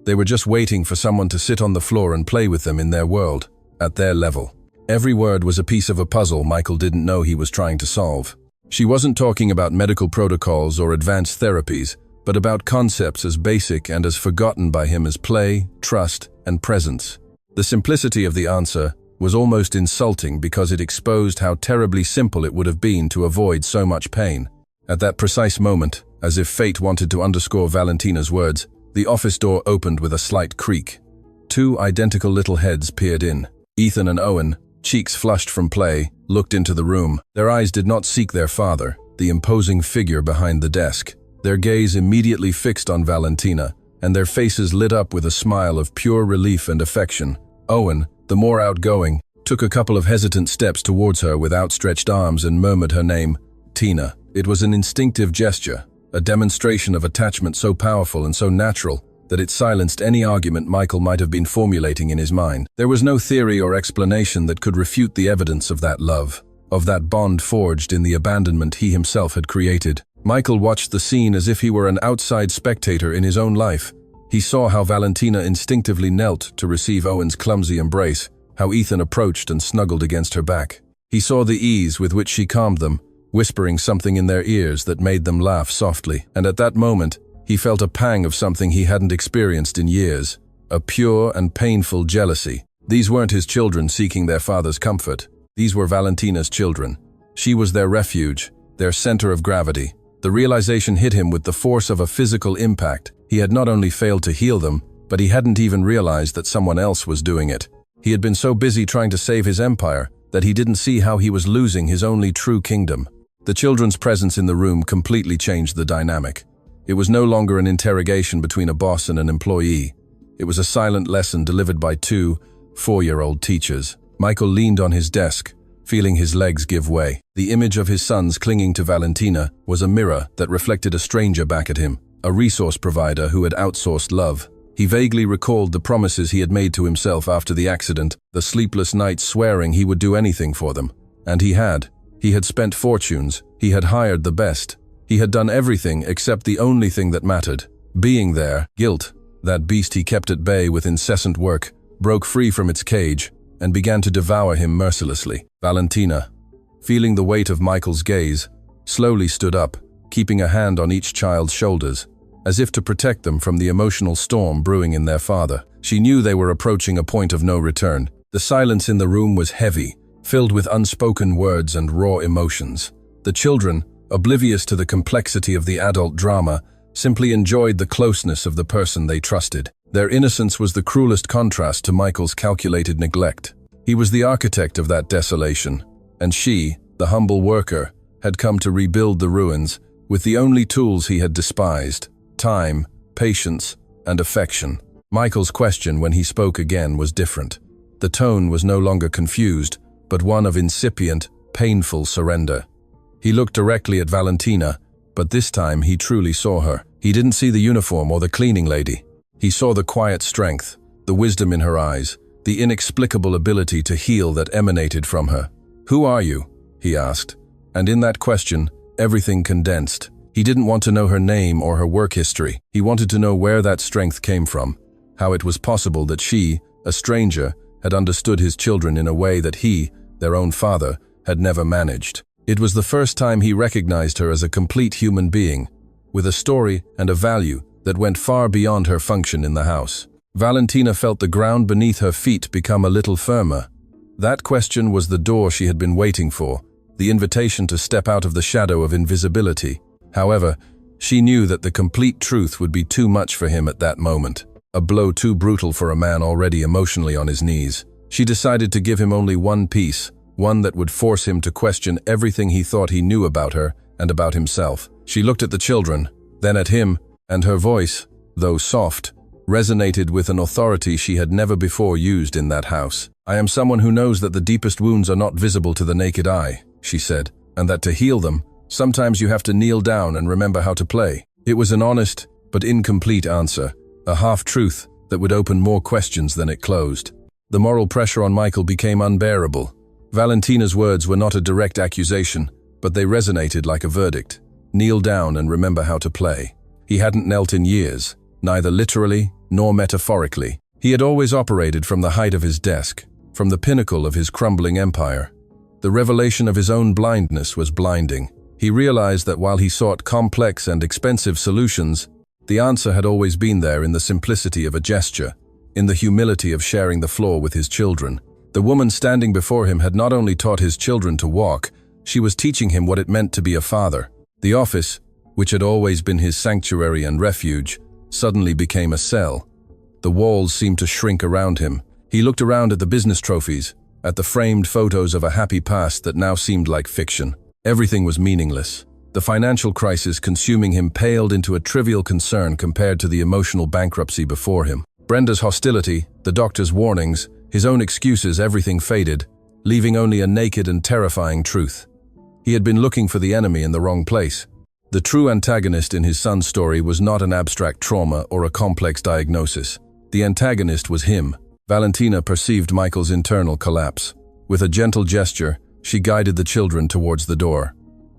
They were just waiting for someone to sit on the floor and play with them in their world, at their level." Every word was a piece of a puzzle Michael didn't know he was trying to solve. She wasn't talking about medical protocols or advanced therapies, but about concepts as basic and as forgotten by him as play, trust, and presence. The simplicity of the answer was almost insulting because it exposed how terribly simple it would have been to avoid so much pain. At that precise moment, as if fate wanted to underscore Valentina's words, the office door opened with a slight creak. Two identical little heads peered in. Ethan and Owen, cheeks flushed from play, looked into the room. Their eyes did not seek their father, the imposing figure behind the desk. Their gaze immediately fixed on Valentina, and their faces lit up with a smile of pure relief and affection. Owen, the more outgoing, took a couple of hesitant steps towards her with outstretched arms and murmured her name, Tina. It was an instinctive gesture, a demonstration of attachment so powerful and so natural that it silenced any argument Michael might have been formulating in his mind. There was no theory or explanation that could refute the evidence of that love, of that bond forged in the abandonment he himself had created. Michael watched the scene as if he were an outside spectator in his own life. He saw how Valentina instinctively knelt to receive Owen's clumsy embrace, how Ethan approached and snuggled against her back. He saw the ease with which she calmed them, whispering something in their ears that made them laugh softly. And at that moment, he felt a pang of something he hadn't experienced in years, a pure and painful jealousy. These weren't his children seeking their father's comfort. These were Valentina's children. She was their refuge, their center of gravity. The realization hit him with the force of a physical impact. He had not only failed to heal them, but he hadn't even realized that someone else was doing it. He had been so busy trying to save his empire that he didn't see how he was losing his only true kingdom. The children's presence in the room completely changed the dynamic. It was no longer an interrogation between a boss and an employee. It was a silent lesson delivered by two 4-year-old teachers. Michael leaned on his desk, feeling his legs give way. The image of his sons clinging to Valentina was a mirror that reflected a stranger back at him, a resource provider who had outsourced love. He vaguely recalled the promises he had made to himself after the accident, the sleepless nights swearing he would do anything for them. And he had. He had spent fortunes. He had hired the best. He had done everything except the only thing that mattered. Being there, guilt, that beast he kept at bay with incessant work, broke free from its cage and began to devour him mercilessly. Valentina, feeling the weight of Michael's gaze, slowly stood up, keeping a hand on each child's shoulders, as if to protect them from the emotional storm brewing in their father. She knew they were approaching a point of no return. The silence in the room was heavy, filled with unspoken words and raw emotions. The children, oblivious to the complexity of the adult drama, simply enjoyed the closeness of the person they trusted. Their innocence was the cruelest contrast to Michael's calculated neglect. He was the architect of that desolation, and she, the humble worker, had come to rebuild the ruins with the only tools he had despised: time, patience, and affection. Michael's question when he spoke again was different. The tone was no longer confused, but one of incipient, painful surrender. He looked directly at Valentina, but this time he truly saw her. He didn't see the uniform or the cleaning lady. He saw the quiet strength, the wisdom in her eyes, the inexplicable ability to heal that emanated from her. "Who are you?" he asked. And in that question, everything condensed. He didn't want to know her name or her work history. He wanted to know where that strength came from, how it was possible that she, a stranger, had understood his children in a way that he, their own father, had never managed. It was the first time he recognized her as a complete human being, with a story and a value that went far beyond her function in the house. Valentina felt the ground beneath her feet become a little firmer. That question was the door she had been waiting for, the invitation to step out of the shadow of invisibility. However, she knew that the complete truth would be too much for him at that moment, a blow too brutal for a man already emotionally on his knees. She decided to give him only one piece, one that would force him to question everything he thought he knew about her and about himself. She looked at the children, then at him, and her voice, though soft, resonated with an authority she had never before used in that house. "I am someone who knows that the deepest wounds are not visible to the naked eye," she said, "and that to heal them, sometimes you have to kneel down and remember how to play." It was an honest but incomplete answer, a half-truth that would open more questions than it closed. The moral pressure on Michael became unbearable. Valentina's words were not a direct accusation, but they resonated like a verdict. Kneel down and remember how to play. He hadn't knelt in years, neither literally nor metaphorically. He had always operated from the height of his desk, from the pinnacle of his crumbling empire. The revelation of his own blindness was blinding. He realized that while he sought complex and expensive solutions, the answer had always been there in the simplicity of a gesture, in the humility of sharing the floor with his children. The woman standing before him had not only taught his children to walk, she was teaching him what it meant to be a father. The office, which had always been his sanctuary and refuge, suddenly became a cell. The walls seemed to shrink around him. He looked around at the business trophies, at the framed photos of a happy past that now seemed like fiction. Everything was meaningless. The financial crisis consuming him paled into a trivial concern compared to the emotional bankruptcy before him. Brenda's hostility, the doctor's warnings, his own excuses, everything faded, leaving only a naked and terrifying truth. He had been looking for the enemy in the wrong place. The true antagonist in his son's story was not an abstract trauma or a complex diagnosis. The antagonist was him. Valentina perceived Michael's internal collapse. With a gentle gesture, she guided the children towards the door.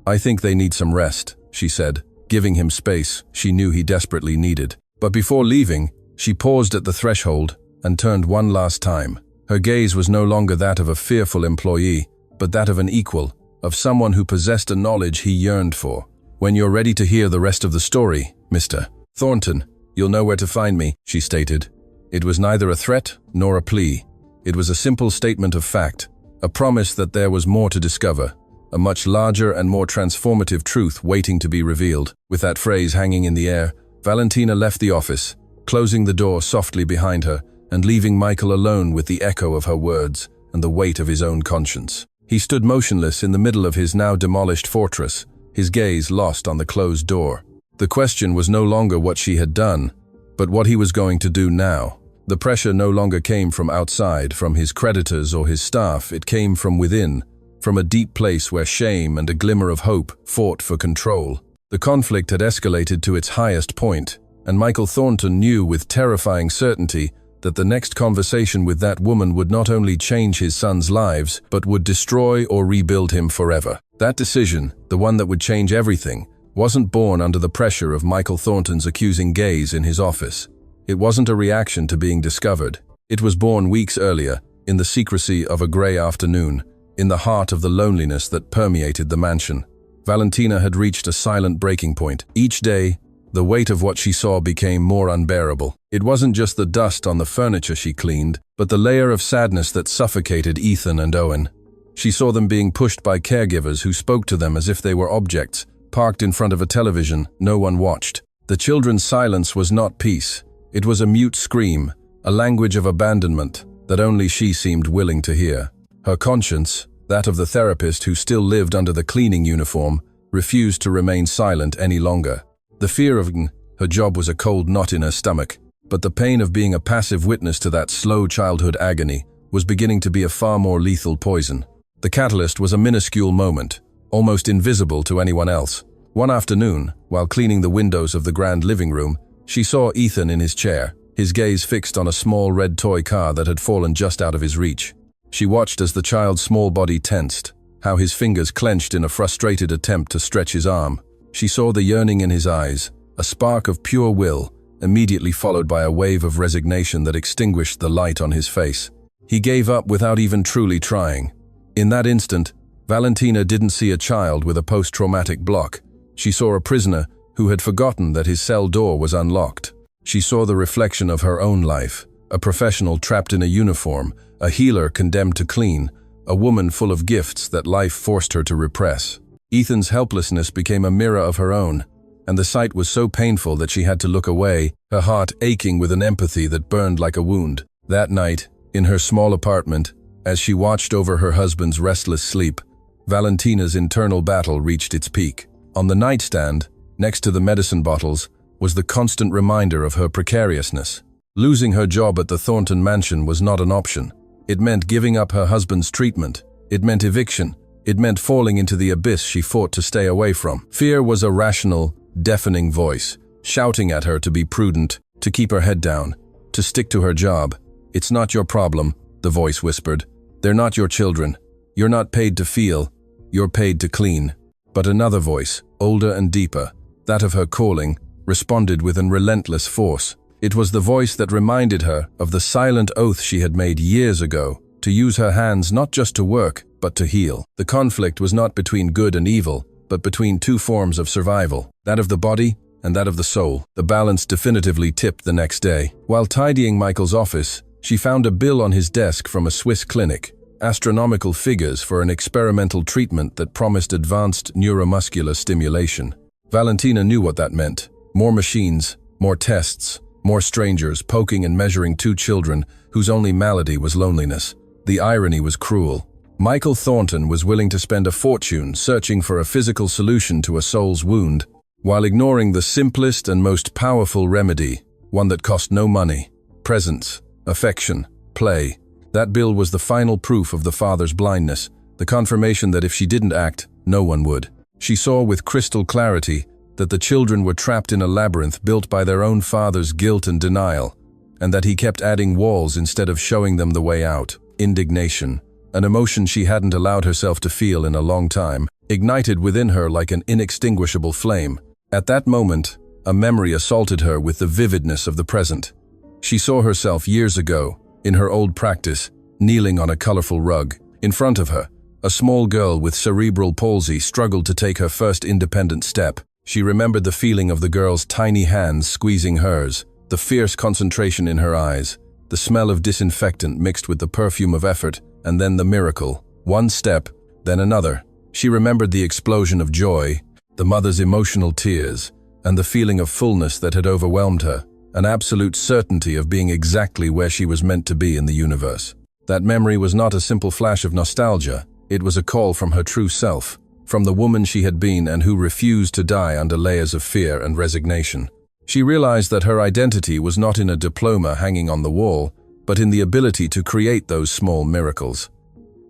"I think they need some rest," she said, giving him space she knew he desperately needed. But before leaving, she paused at the threshold and turned one last time. Her gaze was no longer that of a fearful employee, but that of an equal, of someone who possessed a knowledge he yearned for. "When you're ready to hear the rest of the story, Mr. Thornton, you'll know where to find me," she stated. It was neither a threat nor a plea. It was a simple statement of fact, a promise that there was more to discover, a much larger and more transformative truth waiting to be revealed. With that phrase hanging in the air, Valentina left the office, closing the door softly behind her and leaving Michael alone with the echo of her words and the weight of his own conscience. He stood motionless in the middle of his now demolished fortress, his gaze lost on the closed door. The question was no longer what she had done, but what he was going to do now. The pressure no longer came from outside, from his creditors or his staff. It came from within, from a deep place where shame and a glimmer of hope fought for control. The conflict had escalated to its highest point, and Michael Thornton knew with terrifying certainty that the next conversation with that woman would not only change his son's lives, but would destroy or rebuild him forever. That decision, the one that would change everything, wasn't born under the pressure of Michael Thornton's accusing gaze in his office. It wasn't a reaction to being discovered. It was born weeks earlier, in the secrecy of a gray afternoon, in the heart of the loneliness that permeated the mansion. Valentina had reached a silent breaking point. Each day, the weight of what she saw became more unbearable. It wasn't just the dust on the furniture she cleaned, but the layer of sadness that suffocated Ethan and Owen. She saw them being pushed by caregivers who spoke to them as if they were objects, parked in front of a television no one watched. The children's silence was not peace. It was a mute scream, a language of abandonment that only she seemed willing to hear. Her conscience, that of the therapist who still lived under the cleaning uniform, refused to remain silent any longer. The fear of her job was a cold knot in her stomach, but the pain of being a passive witness to that slow childhood agony was beginning to be a far more lethal poison. The catalyst was a minuscule moment, almost invisible to anyone else. One afternoon, while cleaning the windows of the grand living room, she saw Ethan in his chair, his gaze fixed on a small red toy car that had fallen just out of his reach. She watched as the child's small body tensed, how his fingers clenched in a frustrated attempt to stretch his arm. She saw the yearning in his eyes, a spark of pure will, immediately followed by a wave of resignation that extinguished the light on his face. He gave up without even truly trying. In that instant, Valentina didn't see a child with a post-traumatic block. She saw a prisoner who had forgotten that his cell door was unlocked. She saw the reflection of her own life, a professional trapped in a uniform, a healer condemned to clean, a woman full of gifts that life forced her to repress. Ethan's helplessness became a mirror of her own, and the sight was so painful that she had to look away, her heart aching with an empathy that burned like a wound. That night, in her small apartment, as she watched over her husband's restless sleep, Valentina's internal battle reached its peak. On the nightstand, next to the medicine bottles, was the constant reminder of her precariousness. Losing her job at the Thornton mansion was not an option. It meant giving up her husband's treatment. It meant eviction. It meant falling into the abyss she fought to stay away from. Fear was a rational, deafening voice, shouting at her to be prudent, to keep her head down, to stick to her job. "It's not your problem," the voice whispered. "They're not your children. You're not paid to feel. You're paid to clean." But another voice, older and deeper, that of her calling, responded with an relentless force. It was the voice that reminded her of the silent oath she had made years ago, to use her hands not just to work, but to heal. The conflict was not between good and evil, but between two forms of survival, that of the body and that of the soul. The balance definitively tipped the next day. While tidying Michael's office, she found a bill on his desk from a Swiss clinic, astronomical figures for an experimental treatment that promised advanced neuromuscular stimulation. Valentina knew what that meant. More machines, more tests, more strangers poking and measuring two children whose only malady was loneliness. The irony was cruel. Michael Thornton was willing to spend a fortune searching for a physical solution to a soul's wound, while ignoring the simplest and most powerful remedy, one that cost no money: presence, affection, play. That bill was the final proof of the father's blindness, the confirmation that if she didn't act, no one would. She saw with crystal clarity that the children were trapped in a labyrinth built by their own father's guilt and denial, and that he kept adding walls instead of showing them the way out. Indignation, an emotion she hadn't allowed herself to feel in a long time, ignited within her like an inextinguishable flame. At that moment, a memory assaulted her with the vividness of the present. She saw herself years ago, in her old practice, kneeling on a colorful rug. In front of her, a small girl with cerebral palsy struggled to take her first independent step. She remembered the feeling of the girl's tiny hands squeezing hers, the fierce concentration in her eyes, the smell of disinfectant mixed with the perfume of effort, and then the miracle. One step, then another. She remembered the explosion of joy, the mother's emotional tears, and the feeling of fullness that had overwhelmed her, an absolute certainty of being exactly where she was meant to be in the universe. That memory was not a simple flash of nostalgia, it was a call from her true self, from the woman she had been and who refused to die under layers of fear and resignation. She realized that her identity was not in a diploma hanging on the wall, but in the ability to create those small miracles.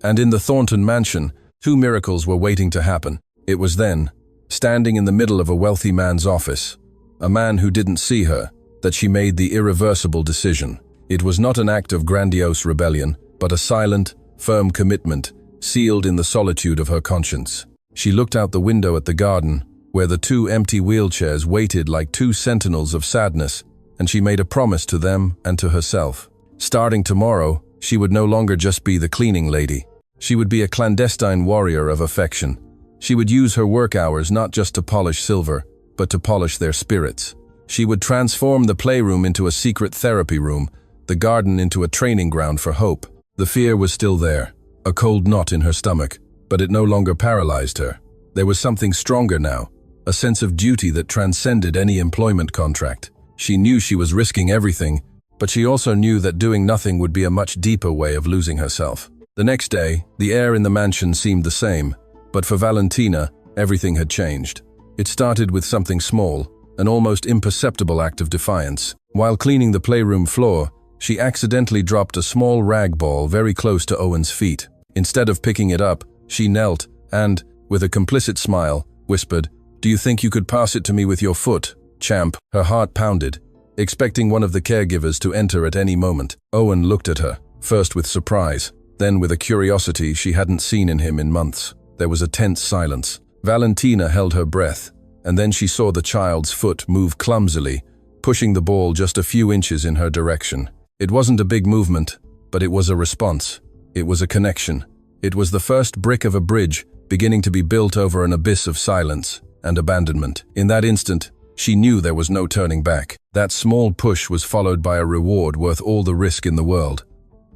And in the Thornton mansion, 2 miracles were waiting to happen. It was then, standing in the middle of a wealthy man's office, a man who didn't see her, that she made the irreversible decision. It was not an act of grandiose rebellion, but a silent, firm commitment, sealed in the solitude of her conscience. She looked out the window at the garden, where the 2 empty wheelchairs waited like 2 sentinels of sadness, and she made a promise to them and to herself. Starting tomorrow, she would no longer just be the cleaning lady. She would be a clandestine warrior of affection. She would use her work hours not just to polish silver, but to polish their spirits. She would transform the playroom into a secret therapy room, the garden into a training ground for hope. The fear was still there, a cold knot in her stomach, but it no longer paralyzed her. There was something stronger now, a sense of duty that transcended any employment contract. She knew she was risking everything, but she also knew that doing nothing would be a much deeper way of losing herself. The next day, the air in the mansion seemed the same, but for Valentina, everything had changed. It started with something small, an almost imperceptible act of defiance. While cleaning the playroom floor, she accidentally dropped a small rag ball very close to Owen's feet. Instead of picking it up, she knelt and, with a complicit smile, whispered, "Do you think you could pass it to me with your foot, champ?" Her heart pounded, expecting one of the caregivers to enter at any moment. Owen looked at her, first with surprise, then with a curiosity she hadn't seen in him in months. There was a tense silence. Valentina held her breath, and then she saw the child's foot move clumsily, pushing the ball just a few inches in her direction. It wasn't a big movement, but it was a response. It was a connection. It was the first brick of a bridge beginning to be built over an abyss of silence and abandonment. In that instant, she knew there was no turning back. That small push was followed by a reward worth all the risk in the world.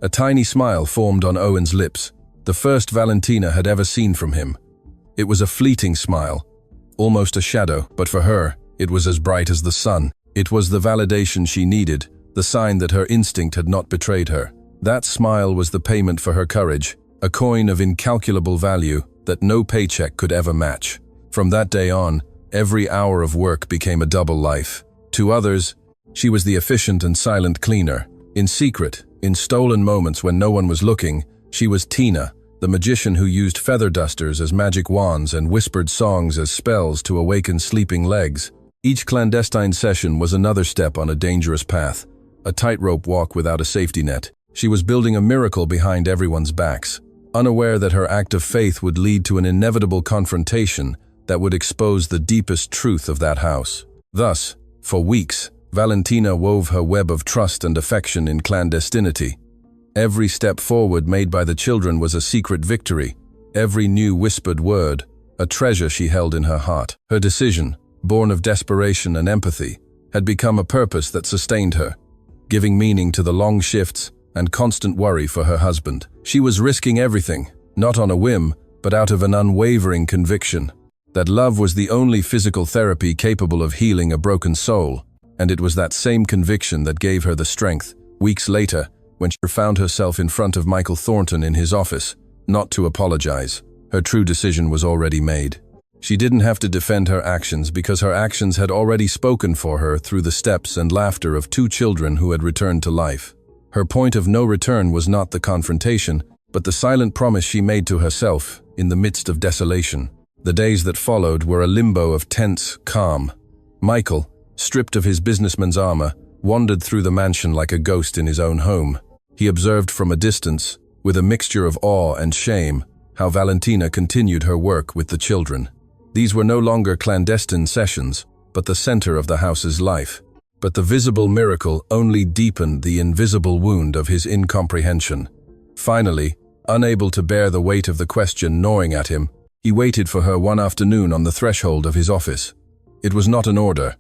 A tiny smile formed on Owen's lips, the first Valentina had ever seen from him. It was a fleeting smile, almost a shadow, but for her, it was as bright as the sun. It was the validation she needed, the sign that her instinct had not betrayed her. That smile was the payment for her courage, a coin of incalculable value that no paycheck could ever match. From that day on, every hour of work became a double life. To others, she was the efficient and silent cleaner. In secret, in stolen moments when no one was looking, she was Tina, the magician who used feather dusters as magic wands and whispered songs as spells to awaken sleeping legs. Each clandestine session was another step on a dangerous path, a tightrope walk without a safety net. She was building a miracle behind everyone's backs, unaware that her act of faith would lead to an inevitable confrontation that would expose the deepest truth of that house. Thus, for weeks, Valentina wove her web of trust and affection in clandestinity. Every step forward made by the children was a secret victory, every new whispered word, a treasure she held in her heart. Her decision, born of desperation and empathy, had become a purpose that sustained her, giving meaning to the long shifts and constant worry for her husband. She was risking everything, not on a whim, but out of an unwavering conviction that love was the only physical therapy capable of healing a broken soul, and it was that same conviction that gave her the strength, weeks later, when she found herself in front of Michael Thornton in his office, not to apologize. Her true decision was already made. She didn't have to defend her actions because her actions had already spoken for her through the steps and laughter of 2 children who had returned to life. Her point of no return was not the confrontation, but the silent promise she made to herself in the midst of desolation. The days that followed were a limbo of tense calm. Michael, stripped of his businessman's armor, wandered through the mansion like a ghost in his own home. He observed from a distance, with a mixture of awe and shame, how Valentina continued her work with the children. These were no longer clandestine sessions, but the center of the house's life. But the visible miracle only deepened the invisible wound of his incomprehension. Finally, unable to bear the weight of the question gnawing at him, he waited for her one afternoon on the threshold of his office. It was not an order.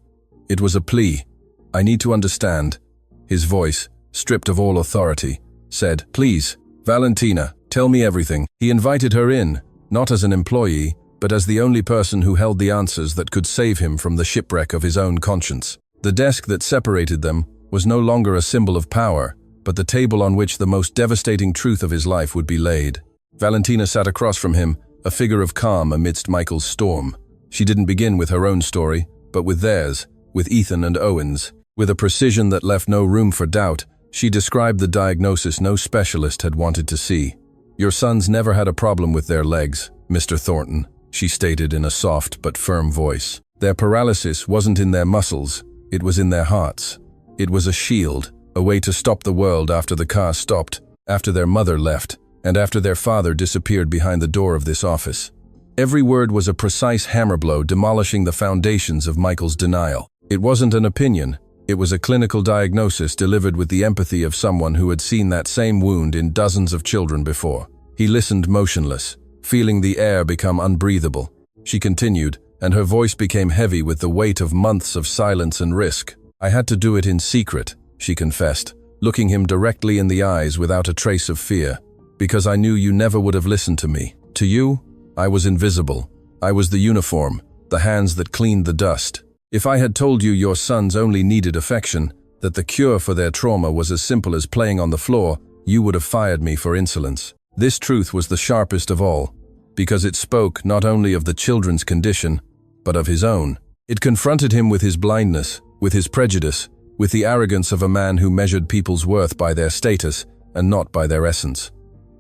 It was a plea. "I need to understand." His voice, stripped of all authority, said, "Please, Valentina, tell me everything." He invited her in, not as an employee, but as the only person who held the answers that could save him from the shipwreck of his own conscience. The desk that separated them was no longer a symbol of power, but the table on which the most devastating truth of his life would be laid. Valentina sat across from him, a figure of calm amidst Michael's storm. She didn't begin with her own story, but with theirs, with Ethan and Owen's. With a precision that left no room for doubt, she described the diagnosis no specialist had wanted to see. "Your sons never had a problem with their legs, Mr. Thornton," she stated in a soft but firm voice. "Their paralysis wasn't in their muscles, it was in their hearts. It was a shield, a way to stop the world after the car stopped, after their mother left, and after their father disappeared behind the door of this office." Every word was a precise hammer blow demolishing the foundations of Michael's denial. It wasn't an opinion, it was a clinical diagnosis delivered with the empathy of someone who had seen that same wound in dozens of children before. He listened motionless, feeling the air become unbreathable. She continued, and her voice became heavy with the weight of months of silence and risk. "I had to do it in secret," she confessed, looking him directly in the eyes without a trace of fear. "Because I knew you never would have listened to me. To you, I was invisible. I was the uniform, the hands that cleaned the dust. If I had told you your sons only needed affection, that the cure for their trauma was as simple as playing on the floor, you would have fired me for insolence." This truth was the sharpest of all, because it spoke not only of the children's condition, but of his own. It confronted him with his blindness, with his prejudice, with the arrogance of a man who measured people's worth by their status and not by their essence.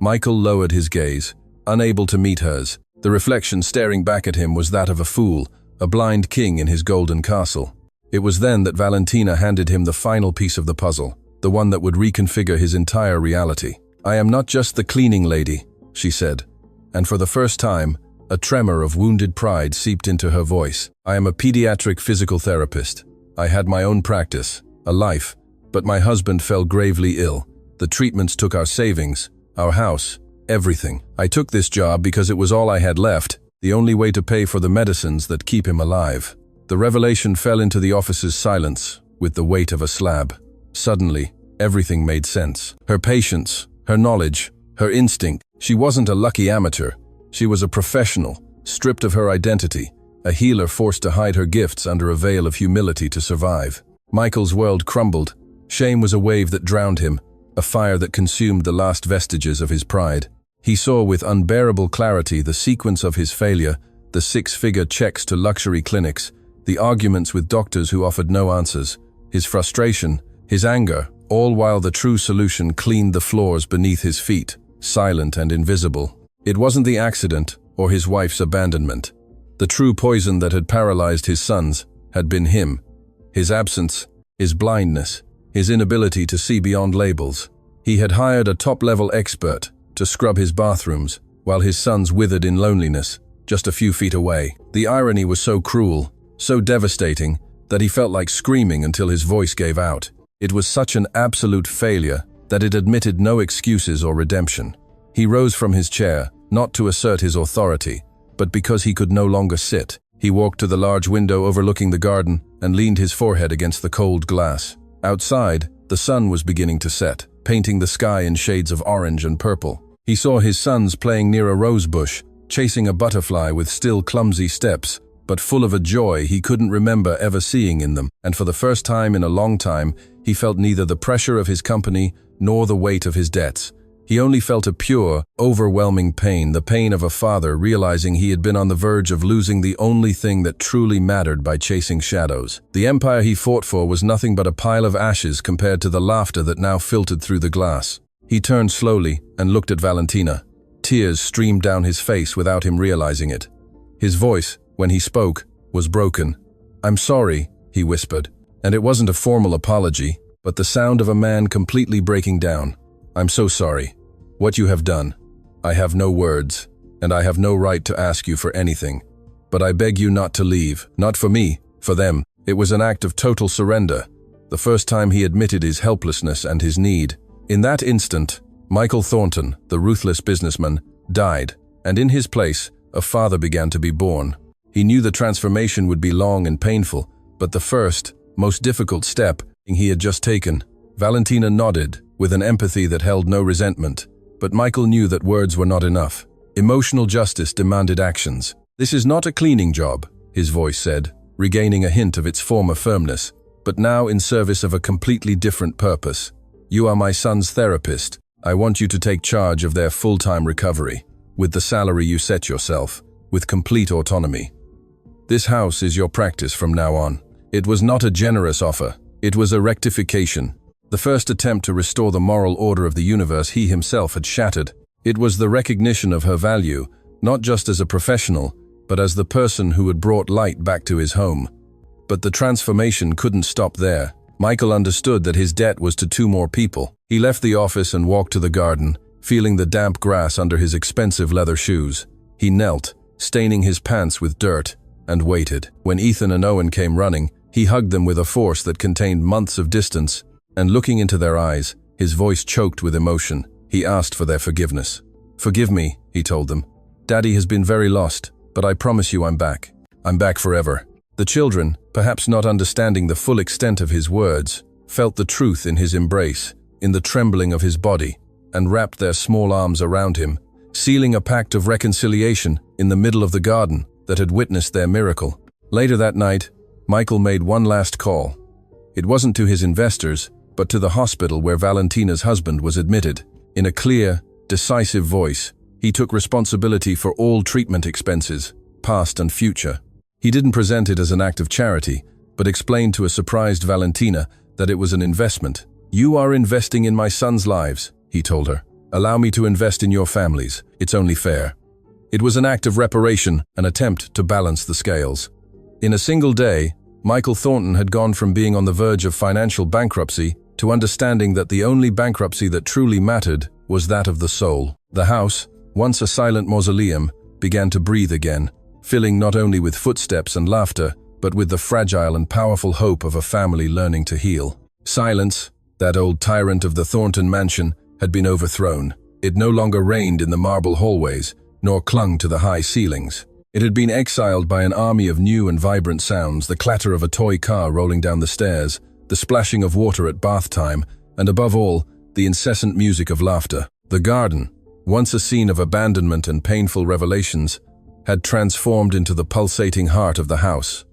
Michael lowered his gaze, unable to meet hers. The reflection staring back at him was that of a fool, a blind king in his golden castle. It was then that Valentina handed him the final piece of the puzzle, the one that would reconfigure his entire reality. "I am not just the cleaning lady," she said, and for the first time, a tremor of wounded pride seeped into her voice. "I am a pediatric physical therapist. I had my own practice, a life, but my husband fell gravely ill. The treatments took our savings, our house, everything. I took this job because it was all I had left, the only way to pay for the medicines that keep him alive." The revelation fell into the officer's silence with the weight of a slab. Suddenly, everything made sense. Her patience, her knowledge, her instinct. She wasn't a lucky amateur. She was a professional, stripped of her identity, a healer forced to hide her gifts under a veil of humility to survive. Michael's world crumbled. Shame was a wave that drowned him, a fire that consumed the last vestiges of his pride. He saw with unbearable clarity the sequence of his failure, the six-figure checks to luxury clinics, the arguments with doctors who offered no answers, his frustration, his anger, all while the true solution cleaned the floors beneath his feet, silent and invisible. It wasn't the accident or his wife's abandonment. The true poison that had paralyzed his sons had been him, his absence, his blindness, his inability to see beyond labels. He had hired a top-level expert to scrub his bathrooms, while his sons withered in loneliness, just a few feet away. The irony was so cruel, so devastating, that he felt like screaming until his voice gave out. It was such an absolute failure that it admitted no excuses or redemption. He rose from his chair, not to assert his authority, but because he could no longer sit. He walked to the large window overlooking the garden and leaned his forehead against the cold glass. Outside, the sun was beginning to set, painting the sky in shades of orange and purple. He saw his sons playing near a rose bush, chasing a butterfly with still clumsy steps, but full of a joy he couldn't remember ever seeing in them. And for the first time in a long time, he felt neither the pressure of his company nor the weight of his debts. He only felt a pure, overwhelming pain, the pain of a father realizing he had been on the verge of losing the only thing that truly mattered by chasing shadows. The empire he fought for was nothing but a pile of ashes compared to the laughter that now filtered through the glass. He turned slowly and looked at Valentina. Tears streamed down his face without him realizing it. His voice, when he spoke, was broken. "I'm sorry," he whispered, and it wasn't a formal apology, but the sound of a man completely breaking down. "I'm so sorry. What you have done. I have no words, and I have no right to ask you for anything. But I beg you not to leave, not for me, for them." It was an act of total surrender, the first time he admitted his helplessness and his need. In that instant, Michael Thornton, the ruthless businessman, died, and in his place, a father began to be born. He knew the transformation would be long and painful, but the first, most difficult step he had just taken. Valentina nodded, with an empathy that held no resentment, but Michael knew that words were not enough. Emotional justice demanded actions. "This is not a cleaning job," his voice said, regaining a hint of its former firmness, "but now in service of a completely different purpose. You are my son's therapist. I want you to take charge of their full-time recovery, with the salary you set yourself, with complete autonomy. This house is your practice from now on." It was not a generous offer. It was a rectification, the first attempt to restore the moral order of the universe he himself had shattered. It was the recognition of her value, not just as a professional, but as the person who had brought light back to his home. But the transformation couldn't stop there. Michael understood that his debt was to 2 more people. He left the office and walked to the garden, feeling the damp grass under his expensive leather shoes. He knelt, staining his pants with dirt, and waited. When Ethan and Owen came running, he hugged them with a force that contained months of distance, and looking into their eyes, his voice choked with emotion, he asked for their forgiveness. "Forgive me," he told them. "Daddy has been very lost, but I promise you I'm back. I'm back forever." The children, perhaps not understanding the full extent of his words, felt the truth in his embrace, in the trembling of his body, and wrapped their small arms around him, sealing a pact of reconciliation in the middle of the garden that had witnessed their miracle. Later that night, Michael made one last call. It wasn't to his investors, but to the hospital where Valentina's husband was admitted. In a clear, decisive voice, he took responsibility for all treatment expenses, past and future. He didn't present it as an act of charity, but explained to a surprised Valentina that it was an investment. "You are investing in my son's lives," he told her. "Allow me to invest in your families. It's only fair." It was an act of reparation, an attempt to balance the scales. In a single day, Michael Thornton had gone from being on the verge of financial bankruptcy to understanding that the only bankruptcy that truly mattered was that of the soul. The house, once a silent mausoleum, began to breathe again, filling not only with footsteps and laughter, but with the fragile and powerful hope of a family learning to heal. Silence, that old tyrant of the Thornton mansion, had been overthrown. It no longer reigned in the marble hallways, nor clung to the high ceilings. It had been exiled by an army of new and vibrant sounds, the clatter of a toy car rolling down the stairs, the splashing of water at bath time, and above all, the incessant music of laughter. The garden, once a scene of abandonment and painful revelations, had transformed into the pulsating heart of the house.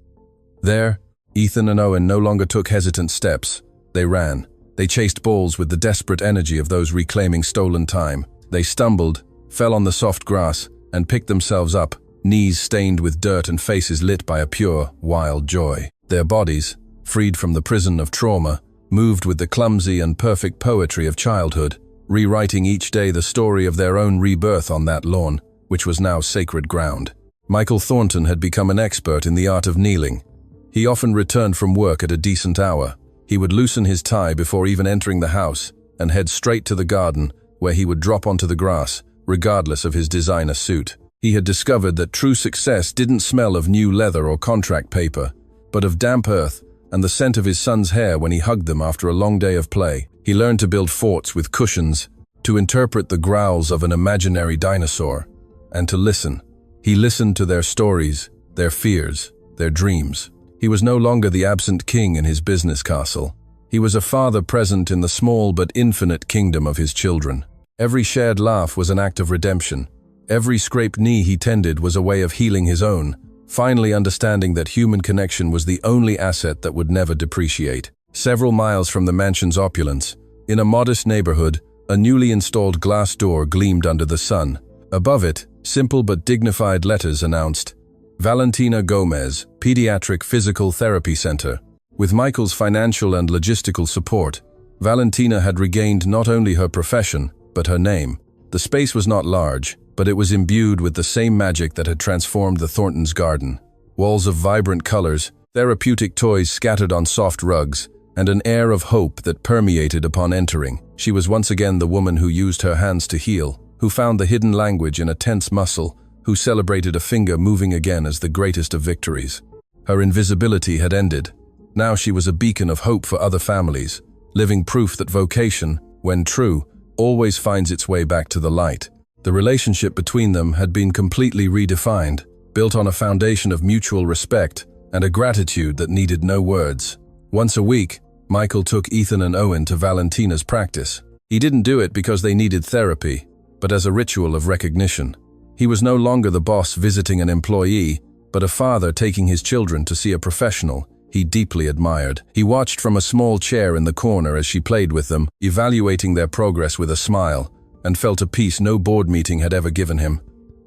There, Ethan and Owen no longer took hesitant steps. They ran. They chased balls with the desperate energy of those reclaiming stolen time. They stumbled, fell on the soft grass, and picked themselves up, knees stained with dirt and faces lit by a pure, wild joy. Their bodies, freed from the prison of trauma, moved with the clumsy and perfect poetry of childhood, rewriting each day the story of their own rebirth on that lawn, which was now sacred ground. Michael Thornton had become an expert in the art of kneeling. He often returned from work at a decent hour. He would loosen his tie before even entering the house and head straight to the garden, where he would drop onto the grass, regardless of his designer suit. He had discovered that true success didn't smell of new leather or contract paper, but of damp earth and the scent of his son's hair when he hugged them after a long day of play. He learned to build forts with cushions, to interpret the growls of an imaginary dinosaur, and to listen. He listened to their stories, their fears, their dreams. He was no longer the absent king in his business castle. He was a father present in the small but infinite kingdom of his children. Every shared laugh was an act of redemption. Every scraped knee he tended was a way of healing his own, finally understanding that human connection was the only asset that would never depreciate. Several miles from the mansion's opulence, in a modest neighborhood, a newly installed glass door gleamed under the sun. Above it, simple but dignified letters announced, Valentina Gomez, Pediatric Physical Therapy Center. With Michael's financial and logistical support, Valentina had regained not only her profession, but her name. The space was not large, but it was imbued with the same magic that had transformed the Thorntons' garden. Walls of vibrant colors, therapeutic toys scattered on soft rugs, and an air of hope that permeated upon entering. She was once again the woman who used her hands to heal, who found the hidden language in a tense muscle, who celebrated a finger moving again as the greatest of victories. Her invisibility had ended. Now she was a beacon of hope for other families, living proof that vocation, when true, always finds its way back to the light. The relationship between them had been completely redefined, built on a foundation of mutual respect and a gratitude that needed no words. Once a week, Michael took Ethan and Owen to Valentina's practice. He didn't do it because they needed therapy, but as a ritual of recognition. He was no longer the boss visiting an employee, but a father taking his children to see a professional he deeply admired. He watched from a small chair in the corner as she played with them, evaluating their progress with a smile, and felt a peace no board meeting had ever given him.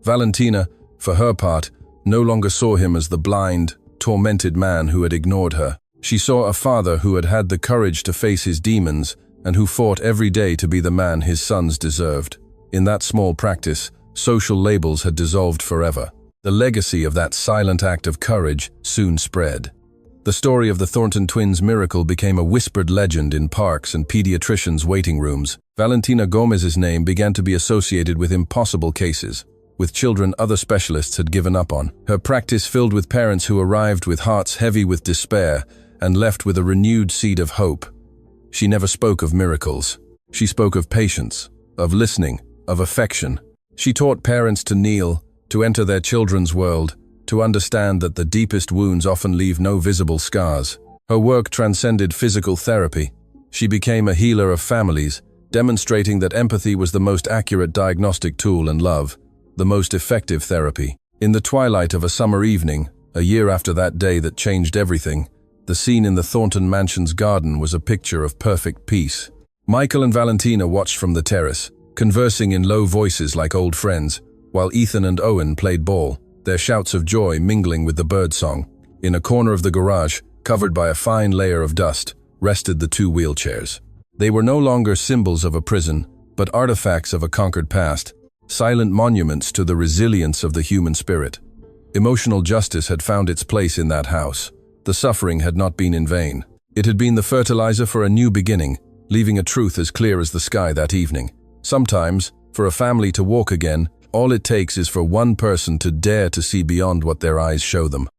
Valentina, for her part, no longer saw him as the blind, tormented man who had ignored her. She saw a father who had had the courage to face his demons and who fought every day to be the man his sons deserved. In that small practice, social labels had dissolved forever. The legacy of that silent act of courage soon spread. The story of the Thornton twins' miracle became a whispered legend in parks and pediatricians' waiting rooms. Valentina Gomez's name began to be associated with impossible cases, with children other specialists had given up on. Her practice filled with parents who arrived with hearts heavy with despair and left with a renewed seed of hope. She never spoke of miracles. She spoke of patience, of listening, of affection. She taught parents to kneel, to enter their children's world, to understand that the deepest wounds often leave no visible scars. Her work transcended physical therapy. She became a healer of families, demonstrating that empathy was the most accurate diagnostic tool and love, the most effective therapy. In the twilight of a summer evening, a year after that day that changed everything, the scene in the Thornton mansion's garden was a picture of perfect peace. Michael and Valentina watched from the terrace, conversing in low voices like old friends, while Ethan and Owen played ball, their shouts of joy mingling with the birdsong. In a corner of the garage, covered by a fine layer of dust, rested the two wheelchairs. They were no longer symbols of a prison, but artifacts of a conquered past, silent monuments to the resilience of the human spirit. Emotional justice had found its place in that house. The suffering had not been in vain. It had been the fertilizer for a new beginning, leaving a truth as clear as the sky that evening. Sometimes, for a family to walk again, all it takes is for one person to dare to see beyond what their eyes show them.